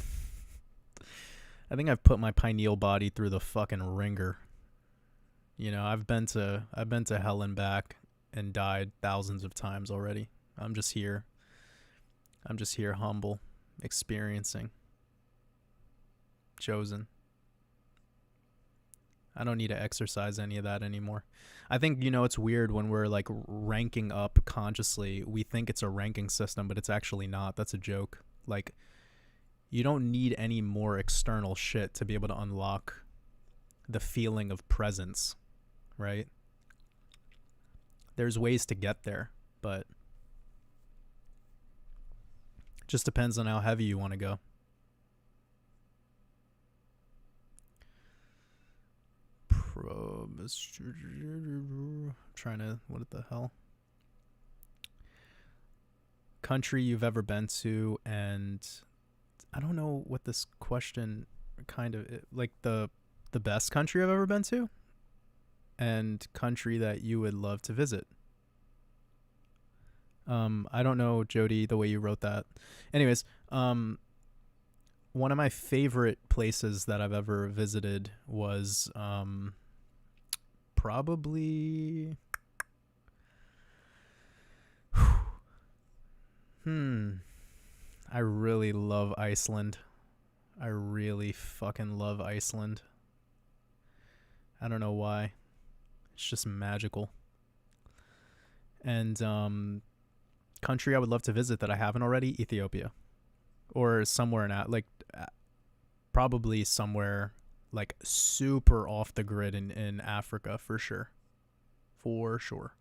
I think I've put my pineal body through the fucking ringer. You know, I've been to hell and back and died thousands of times already. I'm just here humble, experiencing, chosen. I don't need to exercise any of that anymore. I think, you know, it's weird when we're, like, ranking up consciously. We think it's a ranking system, but it's actually not. That's a joke. Like, you don't need any more external shit to be able to unlock the feeling of presence, right? There's ways to get there, but it just depends on how heavy you want to go. Trying to, what the hell? Country you've ever been to, and I don't know what this question kind of, like, the best country I've ever been to, and country that you would love to visit. I don't know, Jody, the way you wrote that. Anyways, one of my favorite places that I've ever visited was probably I really love Iceland. I really fucking love Iceland. I don't know why. It's just magical. And country I would love to visit that I haven't already, Ethiopia. Or somewhere in that, like probably somewhere like super off the grid in Africa for sure. For sure.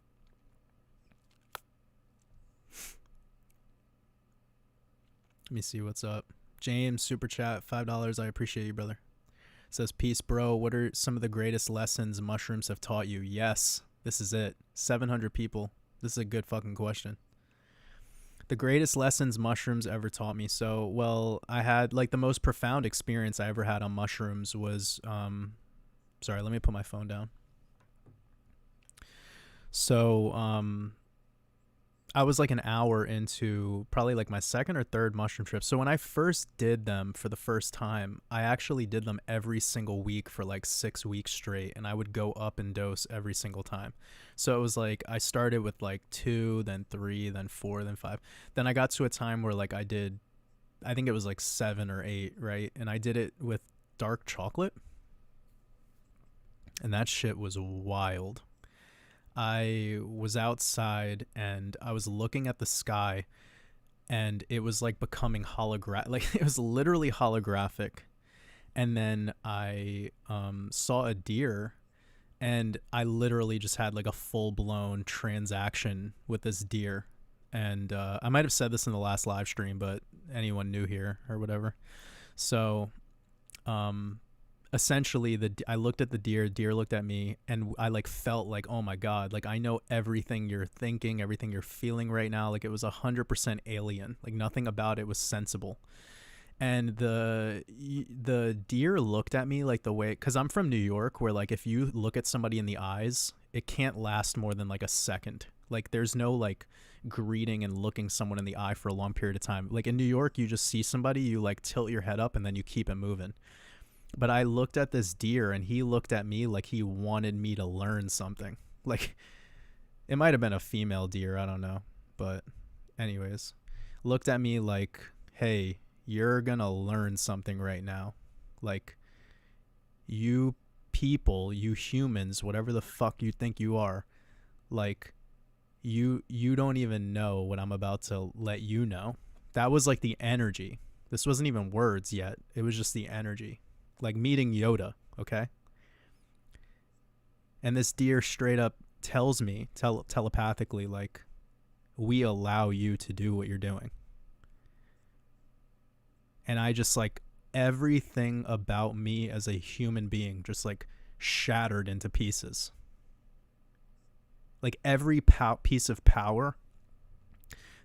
Let me see what's up. James, super chat, $5. I appreciate you, brother. Says, peace, bro. What are some of the greatest lessons mushrooms have taught you? Yes, this is it. 700 people. This is a good fucking question. The greatest lessons mushrooms ever taught me. So, well, I had like the most profound experience I ever had on mushrooms was, sorry, let me put my phone down. So, I was like an hour into probably like my second or third mushroom trip. So when I first did them for the first time, I actually did them every single week for like 6 weeks straight. And I would go up in dose every single time. So it was like I started with like 2, then 3, then 4, then 5. Then I got to a time where like I think it was like 7 or 8, right? And I did it with dark chocolate. And that shit was wild. I was outside and I was looking at the sky and it was like becoming holographic. Like it was literally holographic. And then I saw a deer and I literally just had like a full blown transaction with this deer. And I might have said this in the last live stream, but anyone new here or whatever. So essentially I looked at the deer looked at me, and I like felt like, oh my God, like I know everything you're thinking, everything you're feeling right now. Like it was 100% alien. Like nothing about it was sensible. And the deer looked at me like the way, because I'm from New York, where like if you look at somebody in the eyes, it can't last more than like a second. Like there's no like greeting and looking someone in the eye for a long period of time. Like in New York, you just see somebody, you like tilt your head up and then you keep it moving. But I looked at this deer and he looked at me like he wanted me to learn something. Like it might have been a female deer, I don't know. But anyways, looked at me like, hey, you're gonna learn something right now. Like you people, you humans, whatever the fuck you think you are, like you don't even know what I'm about to let you know. That was like the energy. This wasn't even words yet. It was just the energy. Like meeting Yoda, okay? And this deer straight up tells me telepathically, like, we allow you to do what you're doing. And I just like everything about me as a human being just like shattered into pieces. Like every piece of power,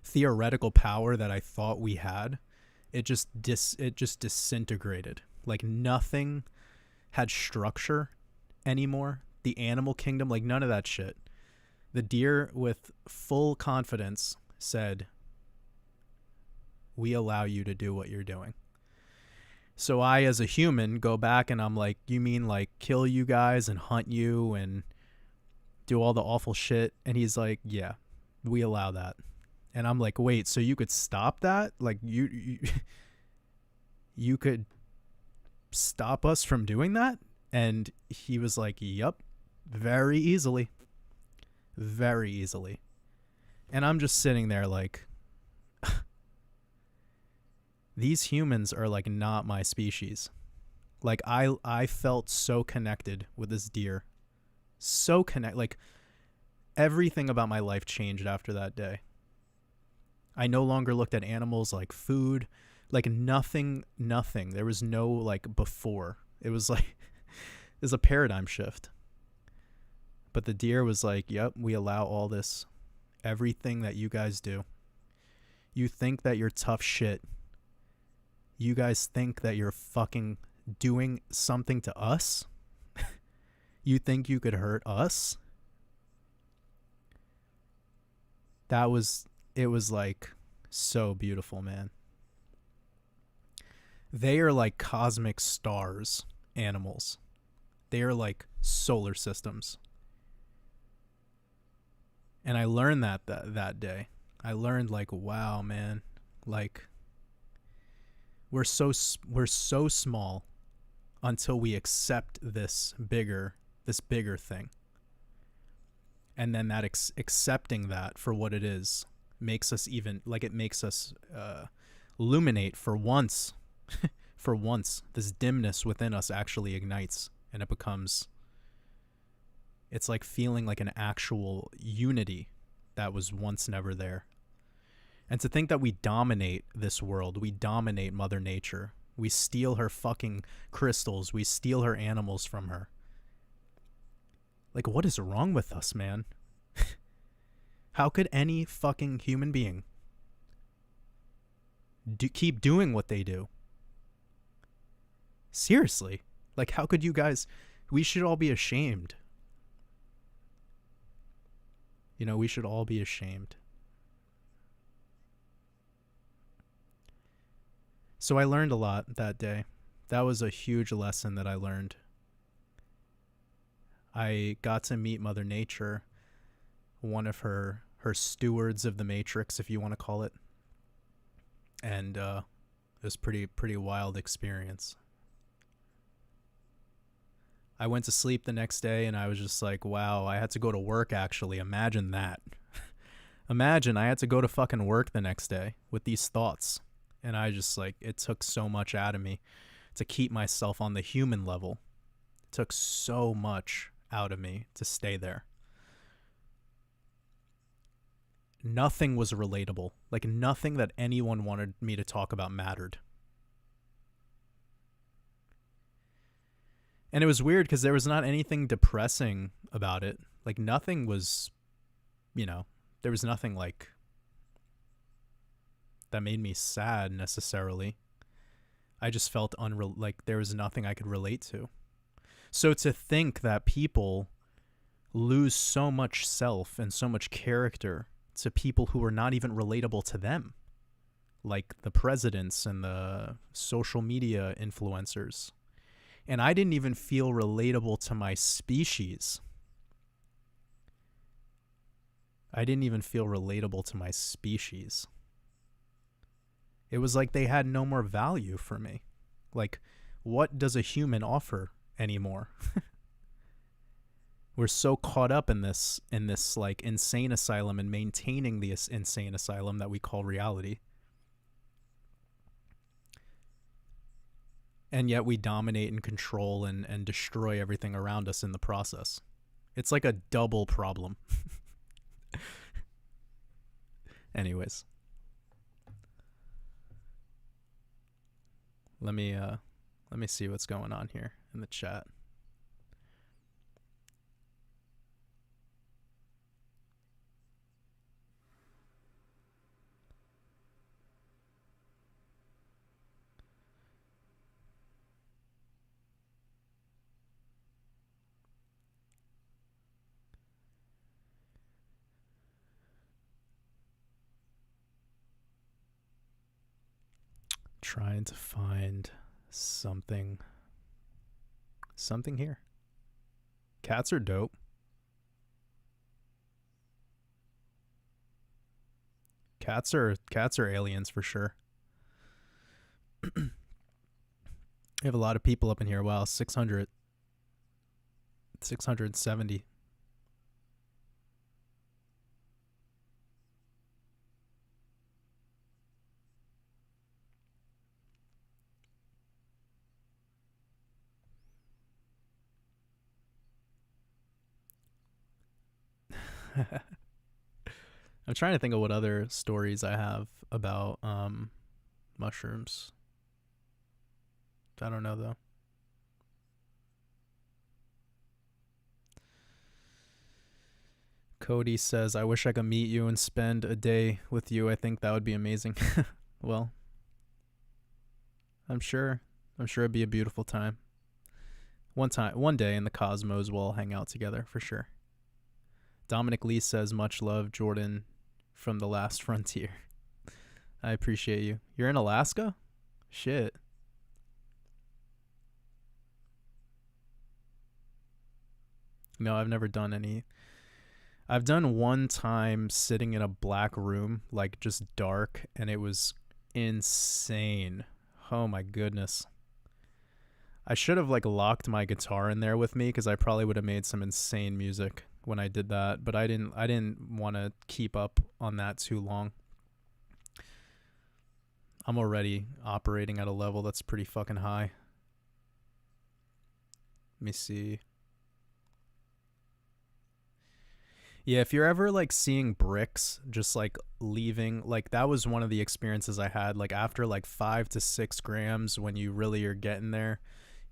theoretical power that I thought we had, it just disintegrated. Like nothing had structure anymore. The animal kingdom, like none of that shit. The deer with full confidence said, we allow you to do what you're doing. So I, as a human, go back and I'm like, you mean like kill you guys and hunt you and do all the awful shit? And he's like, yeah, we allow that. And I'm like, wait, so you could stop that? Like you could stop us from doing that? And he was like, yep, very easily. Very easily. And I'm just sitting there like, these humans are like not my species. Like I felt so connected with this deer. So like everything about my life changed after that day. I no longer looked at animals like food. Like nothing. There was no like before. It was like, it was a paradigm shift. But the deer was like, yep, we allow all this. Everything that you guys do. You think that you're tough shit. You guys think that you're fucking doing something to us? You think you could hurt us? That was it was like so beautiful, man. They are like cosmic stars, animals. They are like solar systems. And I learned that day. I learned like, wow, man, like we're so small until we accept this bigger thing. And then that accepting that for what it is makes us even, like, it makes us illuminate for once. For once, this dimness within us actually ignites, and it becomes, it's like feeling like an actual unity that was once never there. And to think that we dominate this world, we dominate Mother Nature, we steal her fucking crystals, we steal her animals from her. Like, what is wrong with us, man? How could any fucking human being keep doing what they do? Seriously. Like, how could you guys... We should all be ashamed. You know, we should all be ashamed. So I learned a lot that day. That was a huge lesson that I learned. I got to meet Mother Nature, one of her stewards of the Matrix, if you want to call it. And it was pretty wild experience. I went to sleep the next day and I was just like, wow, I had to go to work actually. Imagine that. Imagine I had to go to fucking work the next day with these thoughts. And I just like, it took so much out of me to keep myself on the human level. It took so much out of me to stay there. Nothing was relatable. Like, nothing that anyone wanted me to talk about mattered. And it was weird because there was not anything depressing about it. Like, nothing was, you know, there was nothing like that made me sad necessarily. I just felt like there was nothing I could relate to. So to think that people lose so much self and so much character to people who are not even relatable to them, like the presidents and the social media influencers. And I didn't even feel relatable to my species. I didn't even feel relatable to my species. It was like they had no more value for me. Like, what does a human offer anymore? We're so caught up in this like insane asylum and maintaining this insane asylum that we call reality. And yet we dominate and control and destroy everything around us in the process. It's like a double problem. Anyways. Let me see what's going on here in the chat. Trying to find something here. Cats are dope. Cats are aliens for sure. We have a lot of people up in here. Wow, 670. I'm trying to think of what other stories I have about mushrooms. I don't know though. Cody says, I wish I could meet you and spend a day with you. I think that would be amazing. Well, I'm sure it'd be a beautiful time. One day in the cosmos we'll hang out together for sure. Dominic Lee says, much love, Jordan, from The Last Frontier. I appreciate you. You're in Alaska? Shit. No, I've never done any. I've done one time sitting in a black room, like just dark, and it was insane. Oh my goodness. I should have like locked my guitar in there with me because I probably would have made some insane music when I did that, but I didn't want to keep up on that too long. I'm already operating at a level that's pretty fucking high. Let me see. Yeah, if you're ever like seeing bricks just like leaving, like that was one of the experiences I had. Like after like 5 to 6 grams, when you really are getting there,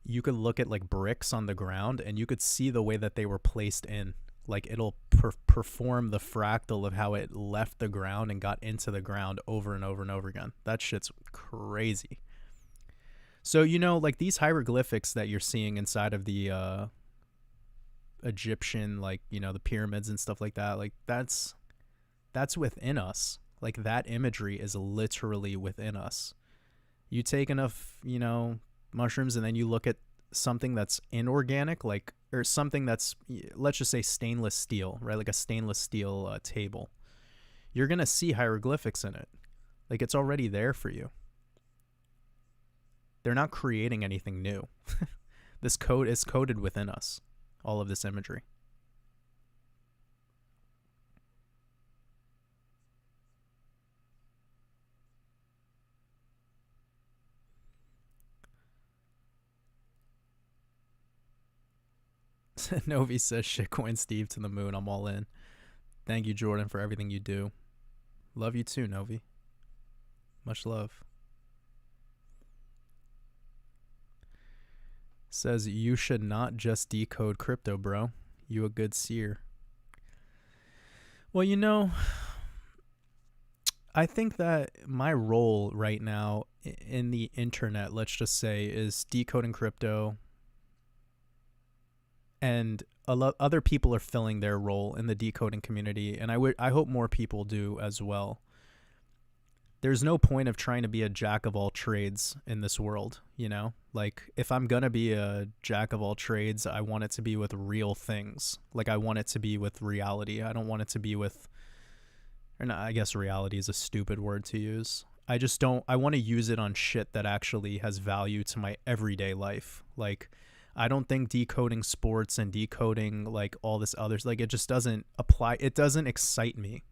you could look at like bricks on the ground and you could see the way that they were placed in. Like it'll perform the fractal of how it left the ground and got into the ground over and over and over again. That shit's crazy. So, you know, like these hieroglyphics that you're seeing inside of the Egyptian, like, you know, the pyramids and stuff like that, like that's within us. Like that imagery is literally within us. You take enough, you know, mushrooms and then you look at something that's inorganic, like, or something that's, let's just say stainless steel, right? Like a stainless steel table. You're going to see hieroglyphics in it. Like it's already there for you. They're not creating anything new. This code is coded within us. All of this imagery. Novi says, shitcoin Steve to the moon. I'm all in. Thank you, Jordan, for everything you do. Love you too, Novi. Much love. Says, you should not just decode crypto, bro. You a good seer. Well, you know, I think that my role right now in the internet, let's just say, is decoding crypto. And other people are filling their role in the decoding community. And I hope more people do as well. There's no point of trying to be a jack of all trades in this world, you know? Like, if I'm going to be a jack of all trades, I want it to be with real things. Like, I want it to be with reality. I don't want it to be with, or not, I guess reality is a stupid word to use. I want to use it on shit that actually has value to my everyday life. Like, I don't think decoding sports and decoding, like, all this others, like, it just doesn't apply. It doesn't excite me.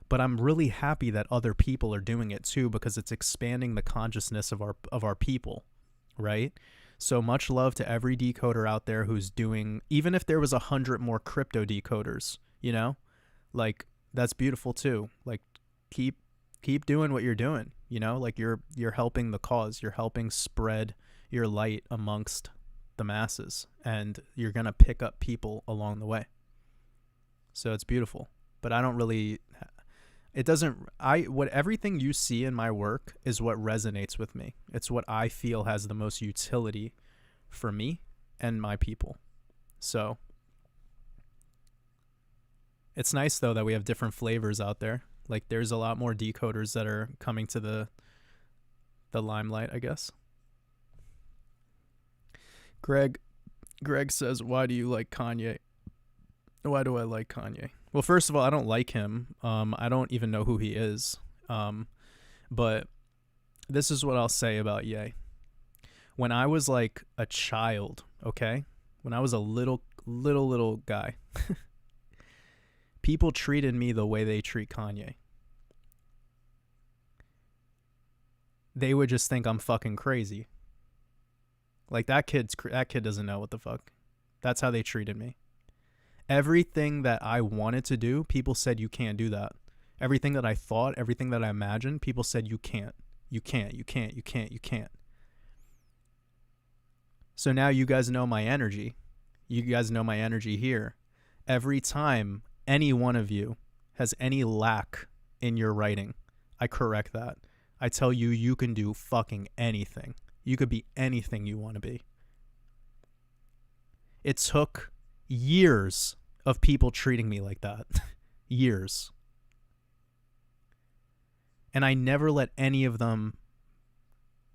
But I'm really happy that other people are doing it too, because it's expanding the consciousness of our people, right? So much love to every decoder out there who's doing, even if there was 100 more crypto decoders, you know, like that's beautiful too. Like keep doing what you're doing, you know, like you're helping the cause, you're helping spread your light amongst the masses, and you're going to pick up people along the way. So it's beautiful, but I don't really, everything you see in my work is what resonates with me. It's what I feel has the most utility for me and my people. So it's nice though that we have different flavors out there. Like there's a lot more decoders that are coming to the limelight, I guess. Greg says, why do you like Kanye? Why do I like Kanye? Well, first of all, I don't like him. I don't even know who he is. But this is what I'll say about Ye. When I was like a child, okay? When I was a little guy, people treated me the way they treat Kanye. They would just think I'm fucking crazy. Like that kid doesn't know what the fuck. That's how they treated me. Everything that I wanted to do, people said you can't do that. Everything that I thought, everything that I imagined, people said you can't. You can't. So now you guys know my energy. You guys know my energy here. Every time any one of you has any lack in your writing, I correct that. I tell you, you can do fucking anything. You could be anything you want to be. It took years of people treating me like that. Years. And I never let any of them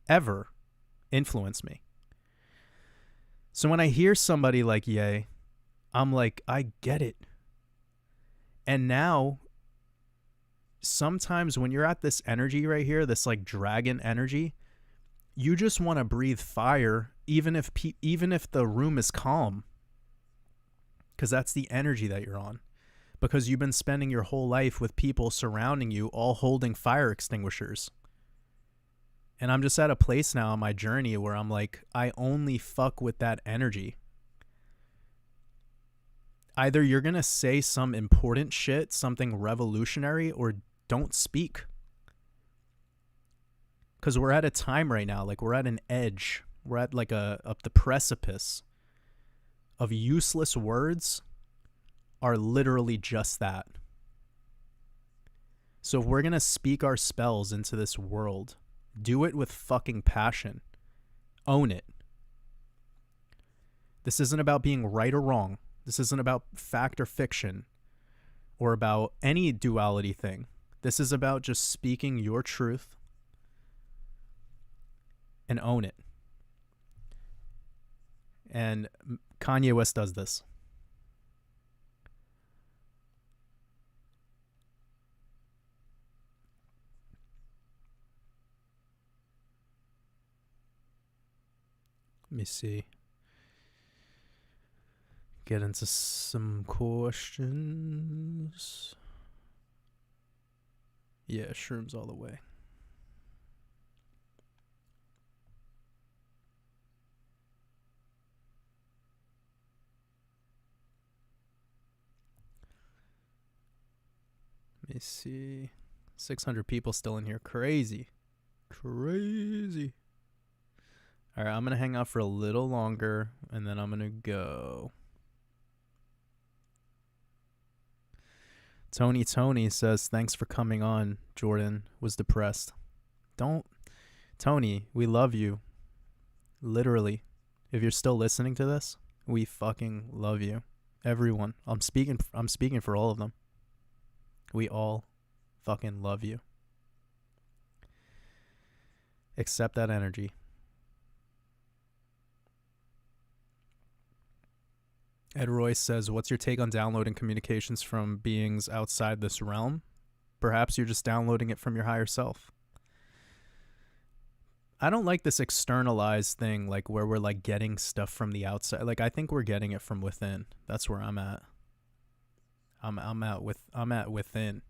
ever influence me. So when I hear somebody like Ye, I'm like, I get it. And now, sometimes when you're at this energy right here, this like dragon energy, you just want to breathe fire, even if the room is calm, because that's the energy that you're on. Because you've been spending your whole life with people surrounding you, all holding fire extinguishers. And I'm just at a place now on my journey where I'm like, I only fuck with that energy. Either you're going to say some important shit, something revolutionary, or don't speak. Because we're at a time right now, like we're at an edge. We're at like up the precipice of useless words are literally just that. So if we're going to speak our spells into this world, do it with fucking passion. Own it. This isn't about being right or wrong. This isn't about fact or fiction or about any duality thing. This is about just speaking your truth and own it. And Kanye West does this. Let me see. Get into some questions. Yeah, shrooms all the way. Let me see. 600 people still in here. Crazy. Crazy. All right, I'm going to hang out for a little longer, and then I'm going to go. Tony says, thanks for coming on. Jordan was depressed. Tony, we love you. Literally. If you're still listening to this, we fucking love you. Everyone. I'm speaking for all of them. We all fucking love you. Accept that energy. Ed Royce says, what's your take on downloading communications from beings outside this realm? Perhaps you're just downloading it from your higher self. I don't like this externalized thing, like where we're like getting stuff from the outside. Like I think we're getting it from within. That's where I'm at. I'm at within.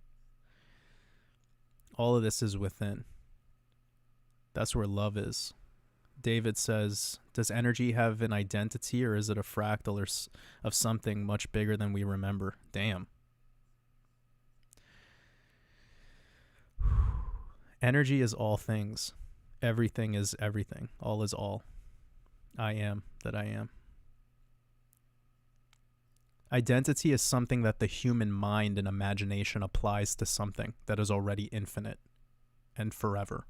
All of this is within. That's where love is. David says, does energy have an identity, or is it a fractal of something much bigger than we remember? Damn. Energy is all things. Everything is everything. All is all. I am that I am. Identity is something that the human mind and imagination applies to something that is already infinite and forever.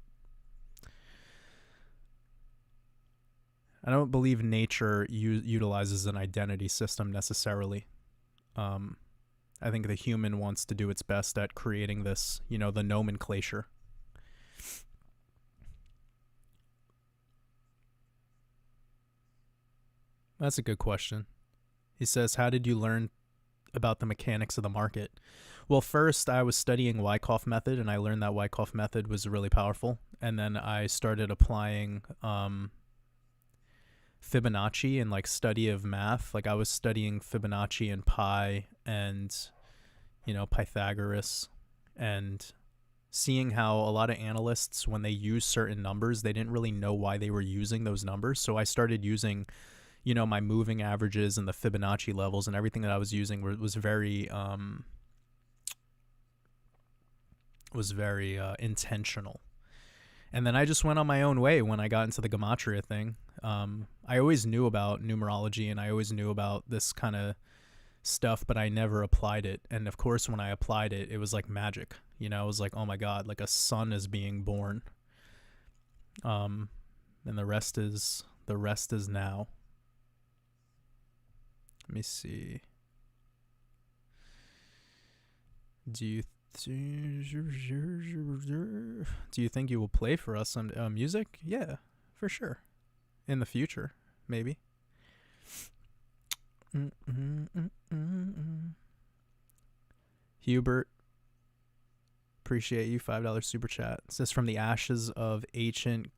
I don't believe nature utilizes an identity system necessarily. I think the human wants to do its best at creating this, the nomenclature. That's a good question. He says, how did you learn about the mechanics of the market? Well, first I was studying Wyckoff method, and I learned that Wyckoff method was really powerful. And then I started applying Fibonacci and like study of math. Like I was studying Fibonacci and pi and Pythagoras, and seeing how a lot of analysts, when they use certain numbers, they didn't really know why they were using those numbers. So I started using my moving averages and the Fibonacci levels, and everything that I was using was very intentional. And then I just went on my own way when I got into the Gematria thing. I always knew about numerology, and I always knew about this kind of stuff, but I never applied it. And of course, when I applied it, it was like magic. It was like, oh my God, like a son is being born. And the rest is now. Let me see. Do you think you will play for us on music? Yeah, for sure. In the future, maybe. Hubert, appreciate you. $5 super chat. It says, from the ashes of ancient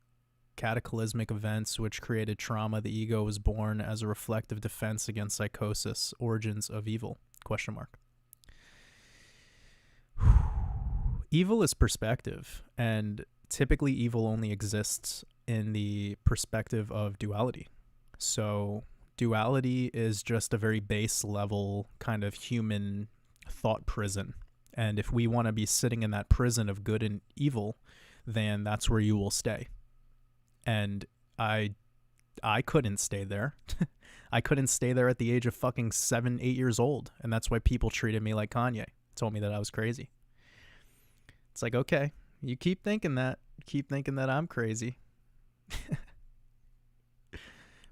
cataclysmic events which created trauma, the ego was born as a reflective defense against psychosis. Origins of evil? Question mark. Evil is perspective, and typically evil only exists in the perspective of duality. So duality is just a very base level kind of human thought prison. And if we want to be sitting in that prison of good and evil, then that's where you will stay. And I couldn't stay there. I couldn't stay there at the age of fucking 7, 8 years old. And that's why people treated me like Kanye. Told me that I was crazy. It's like, okay, you keep thinking that. Keep thinking that I'm crazy.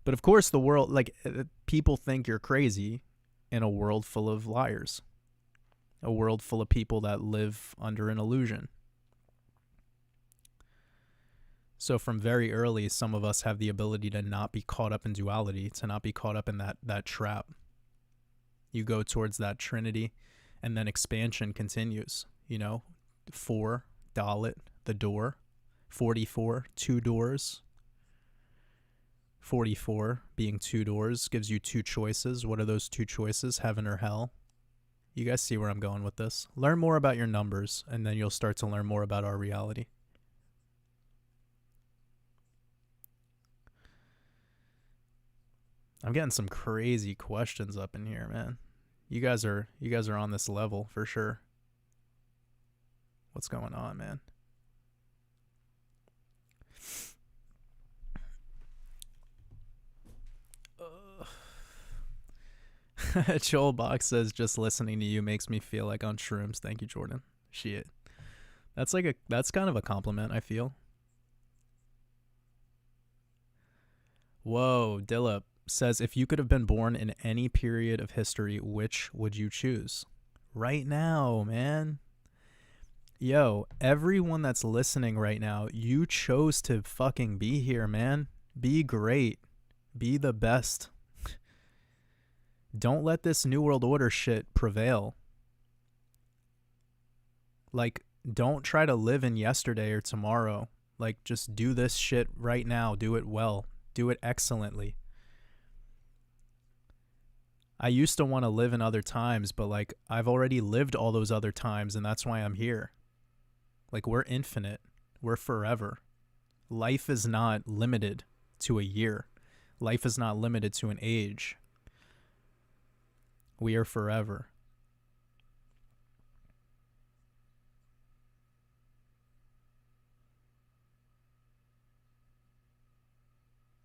But of course, the world, like, people think you're crazy in a world full of liars. A world full of people that live under an illusion. So from very early, some of us have the ability to not be caught up in duality, to not be caught up in that trap. You go towards that trinity, and then expansion continues. 4, Dalit, the door. 44, 2 doors. 44 being 2 doors gives you 2 choices. What are those 2 choices? Heaven or hell? You guys see where I'm going with this. Learn more about your numbers, and then you'll start to learn more about our reality. I'm getting some crazy questions up in here, man. You guys are on this level for sure. What's going on, man? Joel Box says, just listening to you makes me feel like on shrooms. Thank you, Jordan. Shit. That's kind of a compliment, I feel. Whoa, Dillip says, if you could have been born in any period of history, which would you choose? Right now, man. Yo, everyone that's listening right now, you chose to fucking be here, man. Be great. Be the best. Don't let this New World Order shit prevail. Like, don't try to live in yesterday or tomorrow. Like, just do this shit right now. Do it well. Do it excellently. I used to want to live in other times, but like, I've already lived all those other times, and that's why I'm here. Like, we're infinite. We're forever. Life is not limited to a year. Life is not limited to an age. We are forever.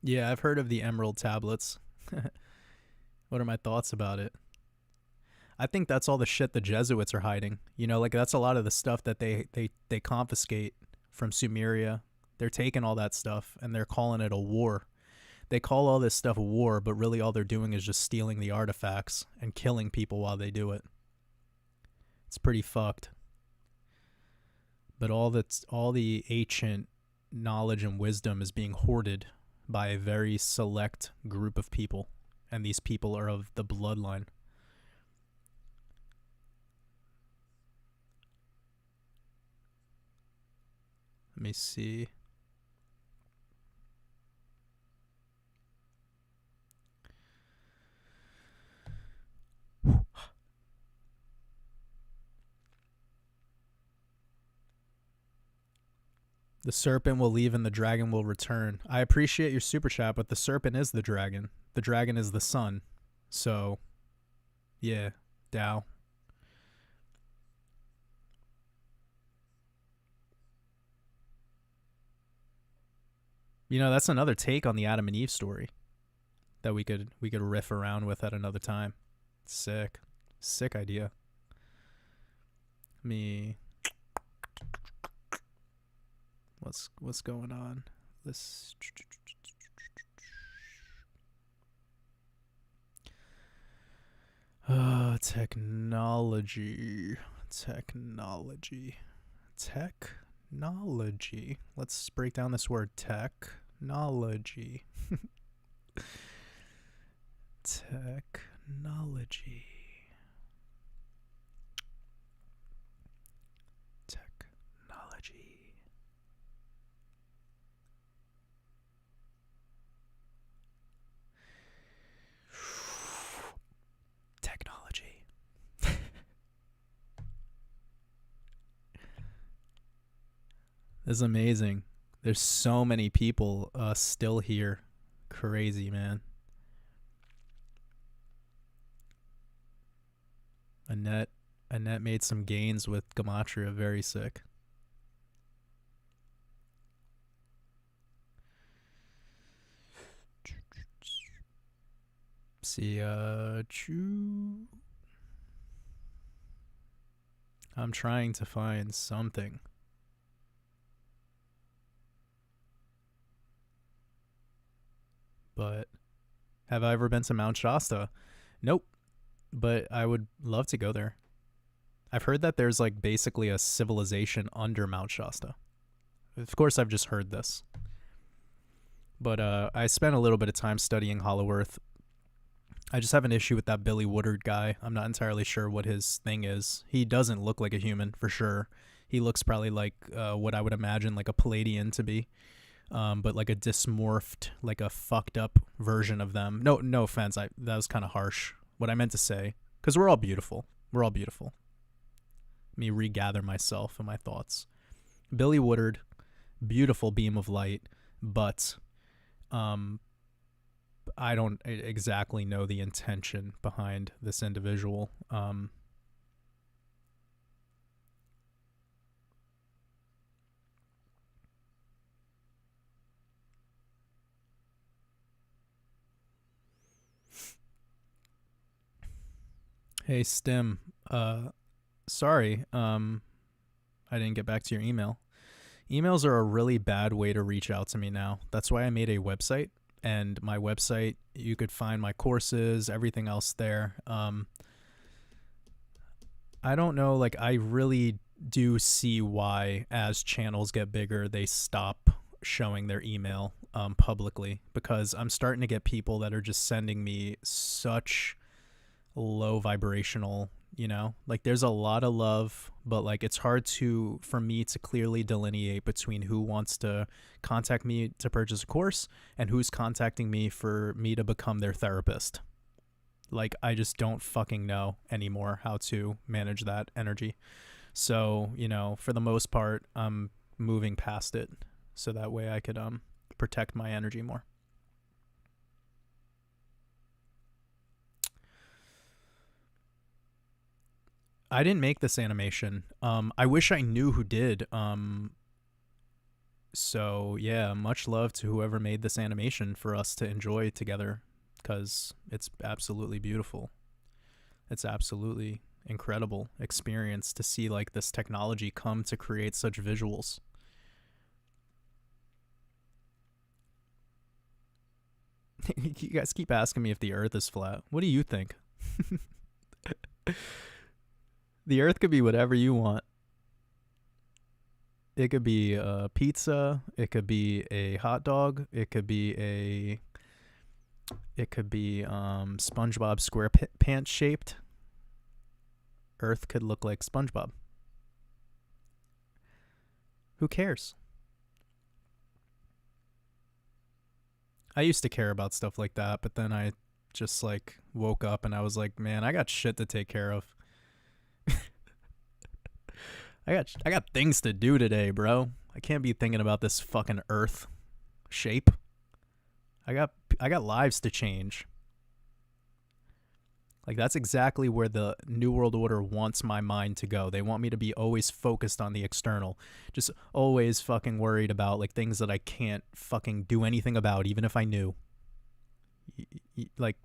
Yeah, I've heard of the Emerald Tablets. What are my thoughts about it? I think that's all the shit the Jesuits are hiding. Like, that's a lot of the stuff that they confiscate from Sumeria. They're taking all that stuff and they're calling it a war. They call all this stuff a war, but really all they're doing is just stealing the artifacts and killing people while they do it. It's pretty fucked. But all the ancient knowledge and wisdom is being hoarded by a very select group of people, and these people are of the bloodline. Let me see. The serpent will leave and the dragon will return. I appreciate your super chat, but the serpent is the dragon. The dragon is the sun. So, yeah, Tao. That's another take on the Adam and Eve story that we could riff around with at another time. Sick idea. What's going on? This technology. Technology. Technology. Let's break down this word technology. Technology. Technology. Technology. This is amazing. There's so many people still here. Crazy, man. Annette made some gains with Gematria. Very sick. See, I'm trying to find something. But have I ever been to Mount Shasta? Nope. But I would love to go there. I've heard that there's like basically a civilization under Mount Shasta. Of course, I've just heard this. But I spent a little bit of time studying Hollow Earth. I just have an issue with that Billy Woodard guy. I'm not entirely sure what his thing is. He doesn't look like a human, for sure. He looks probably like what I would imagine like a Palladian to be. But like a dysmorphed, like a fucked up version of them. No offense. That was kind of harsh. What I meant to say, because we're all beautiful. We're all beautiful. Let me regather myself and my thoughts. Billy Woodard, beautiful beam of light, but I don't exactly know the intention behind this individual. Hey, Stim. Sorry. I didn't get back to your email. Emails are a really bad way to reach out to me now. That's why I made a website. And my website, you could find my courses, everything else there. I don't know. Like, I really do see why as channels get bigger, they stop showing their email publicly, because I'm starting to get people that are just sending me such low vibrational, like there's a lot of love, but like it's hard for me to clearly delineate between who wants to contact me to purchase a course and who's contacting me for me to become their therapist. Like, I just don't fucking know anymore how to manage that energy. So, for the most part, I'm moving past it so that way I could protect my energy more. I didn't make this animation. I wish I knew who did. So yeah, much love to whoever made this animation for us to enjoy together, because it's absolutely beautiful. It's absolutely incredible experience to see like this technology come to create such visuals. You guys keep asking me if the Earth is flat. What do you think? The Earth could be whatever you want. It could be a pizza. It could be a hot dog. It could be SpongeBob SquarePants shaped. Earth could look like SpongeBob. Who cares? I used to care about stuff like that, but then I just like woke up and I was like, man, I got shit to take care of. I got things to do today, bro. I can't be thinking about this fucking Earth shape. I got lives to change. Like, that's exactly where the New World Order wants my mind to go. They want me to be always focused on the external. Just always fucking worried about like things that I can't fucking do anything about, even if I knew. Like,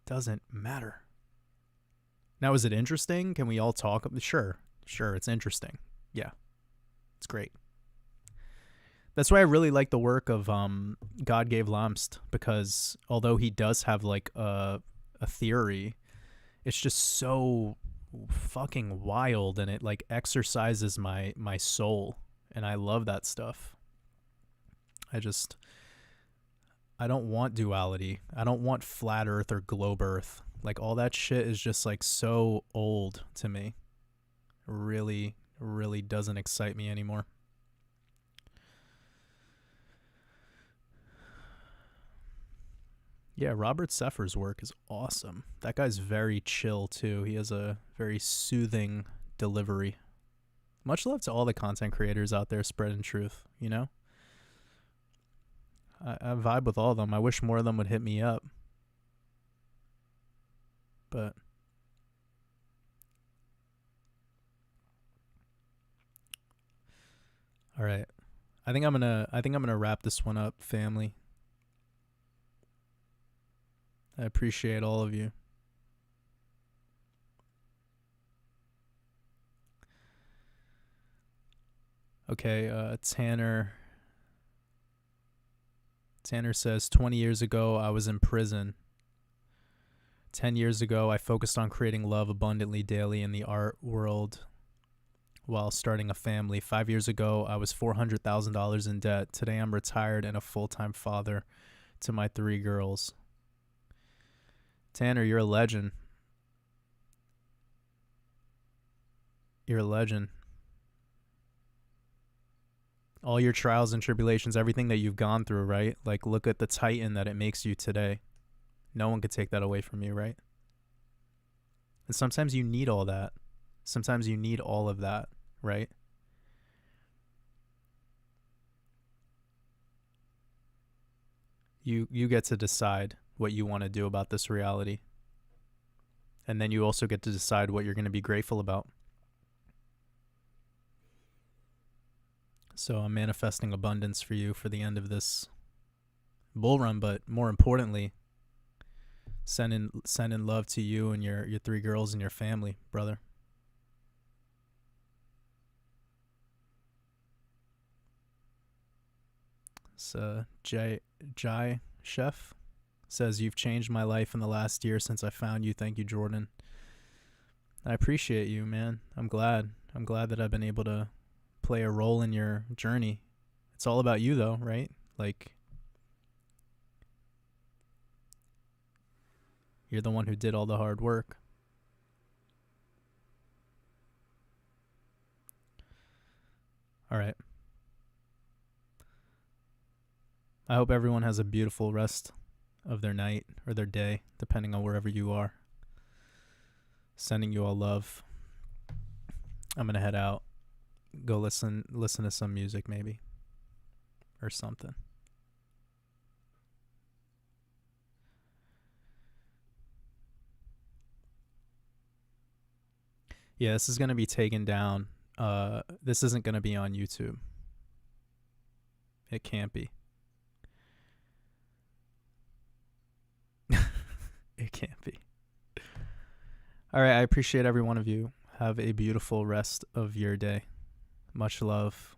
doesn't matter. Now, is it interesting? Can we all talk? Sure, it's interesting. Yeah, it's great. That's why I really like the work of God Gave Lamst, because although he does have like a theory, it's just so fucking wild, and it like exercises my soul, and I love that stuff. I don't want duality. I don't want flat earth or globe earth. Like all that shit is just like so old to me. Really, really doesn't excite me anymore. Yeah, Robert Seffer's work is awesome. That guy's very chill too. He has a very soothing delivery. Much love to all the content creators out there spreading truth, you know? I vibe with all of them. I wish more of them would hit me up. But all right. I think I'm gonna wrap this one up, family. I appreciate all of you. Okay, Tanner says 20 years ago I was in prison. 10 years ago I focused on creating love abundantly daily in the art world while starting a family. 5 years ago I was $400,000 in debt. Today I'm retired and a full-time father to my 3 girls. Tanner, you're a legend. You're a legend. All your trials and tribulations, everything that you've gone through, right? Like, look at the titan that it makes you today. No one could take that away from you, right? And sometimes you need all that. Sometimes you need all of that, right? You get to decide what you want to do about this reality. And then you also get to decide what you're going to be grateful about. So I'm manifesting abundance for you for the end of this bull run, but more importantly, sending love to you and your 3 girls and your family, brother. So Jai Chef says, you've changed my life in the last year since I found you. Thank you, Jordan. I appreciate you, man. I'm glad that I've been able to play a role in your journey. It's all about you though, right? Like, you're the one who did all the hard work. All right. I hope everyone has a beautiful rest of their night or their day, depending on wherever you are. Sending you all love. I'm going to head out. Go listen to some music maybe. Or something. Yeah, this is going to be taken down. This isn't going to be on YouTube. It can't be. It can't be. All right, I appreciate every one of you. Have a beautiful rest of your day. Much love.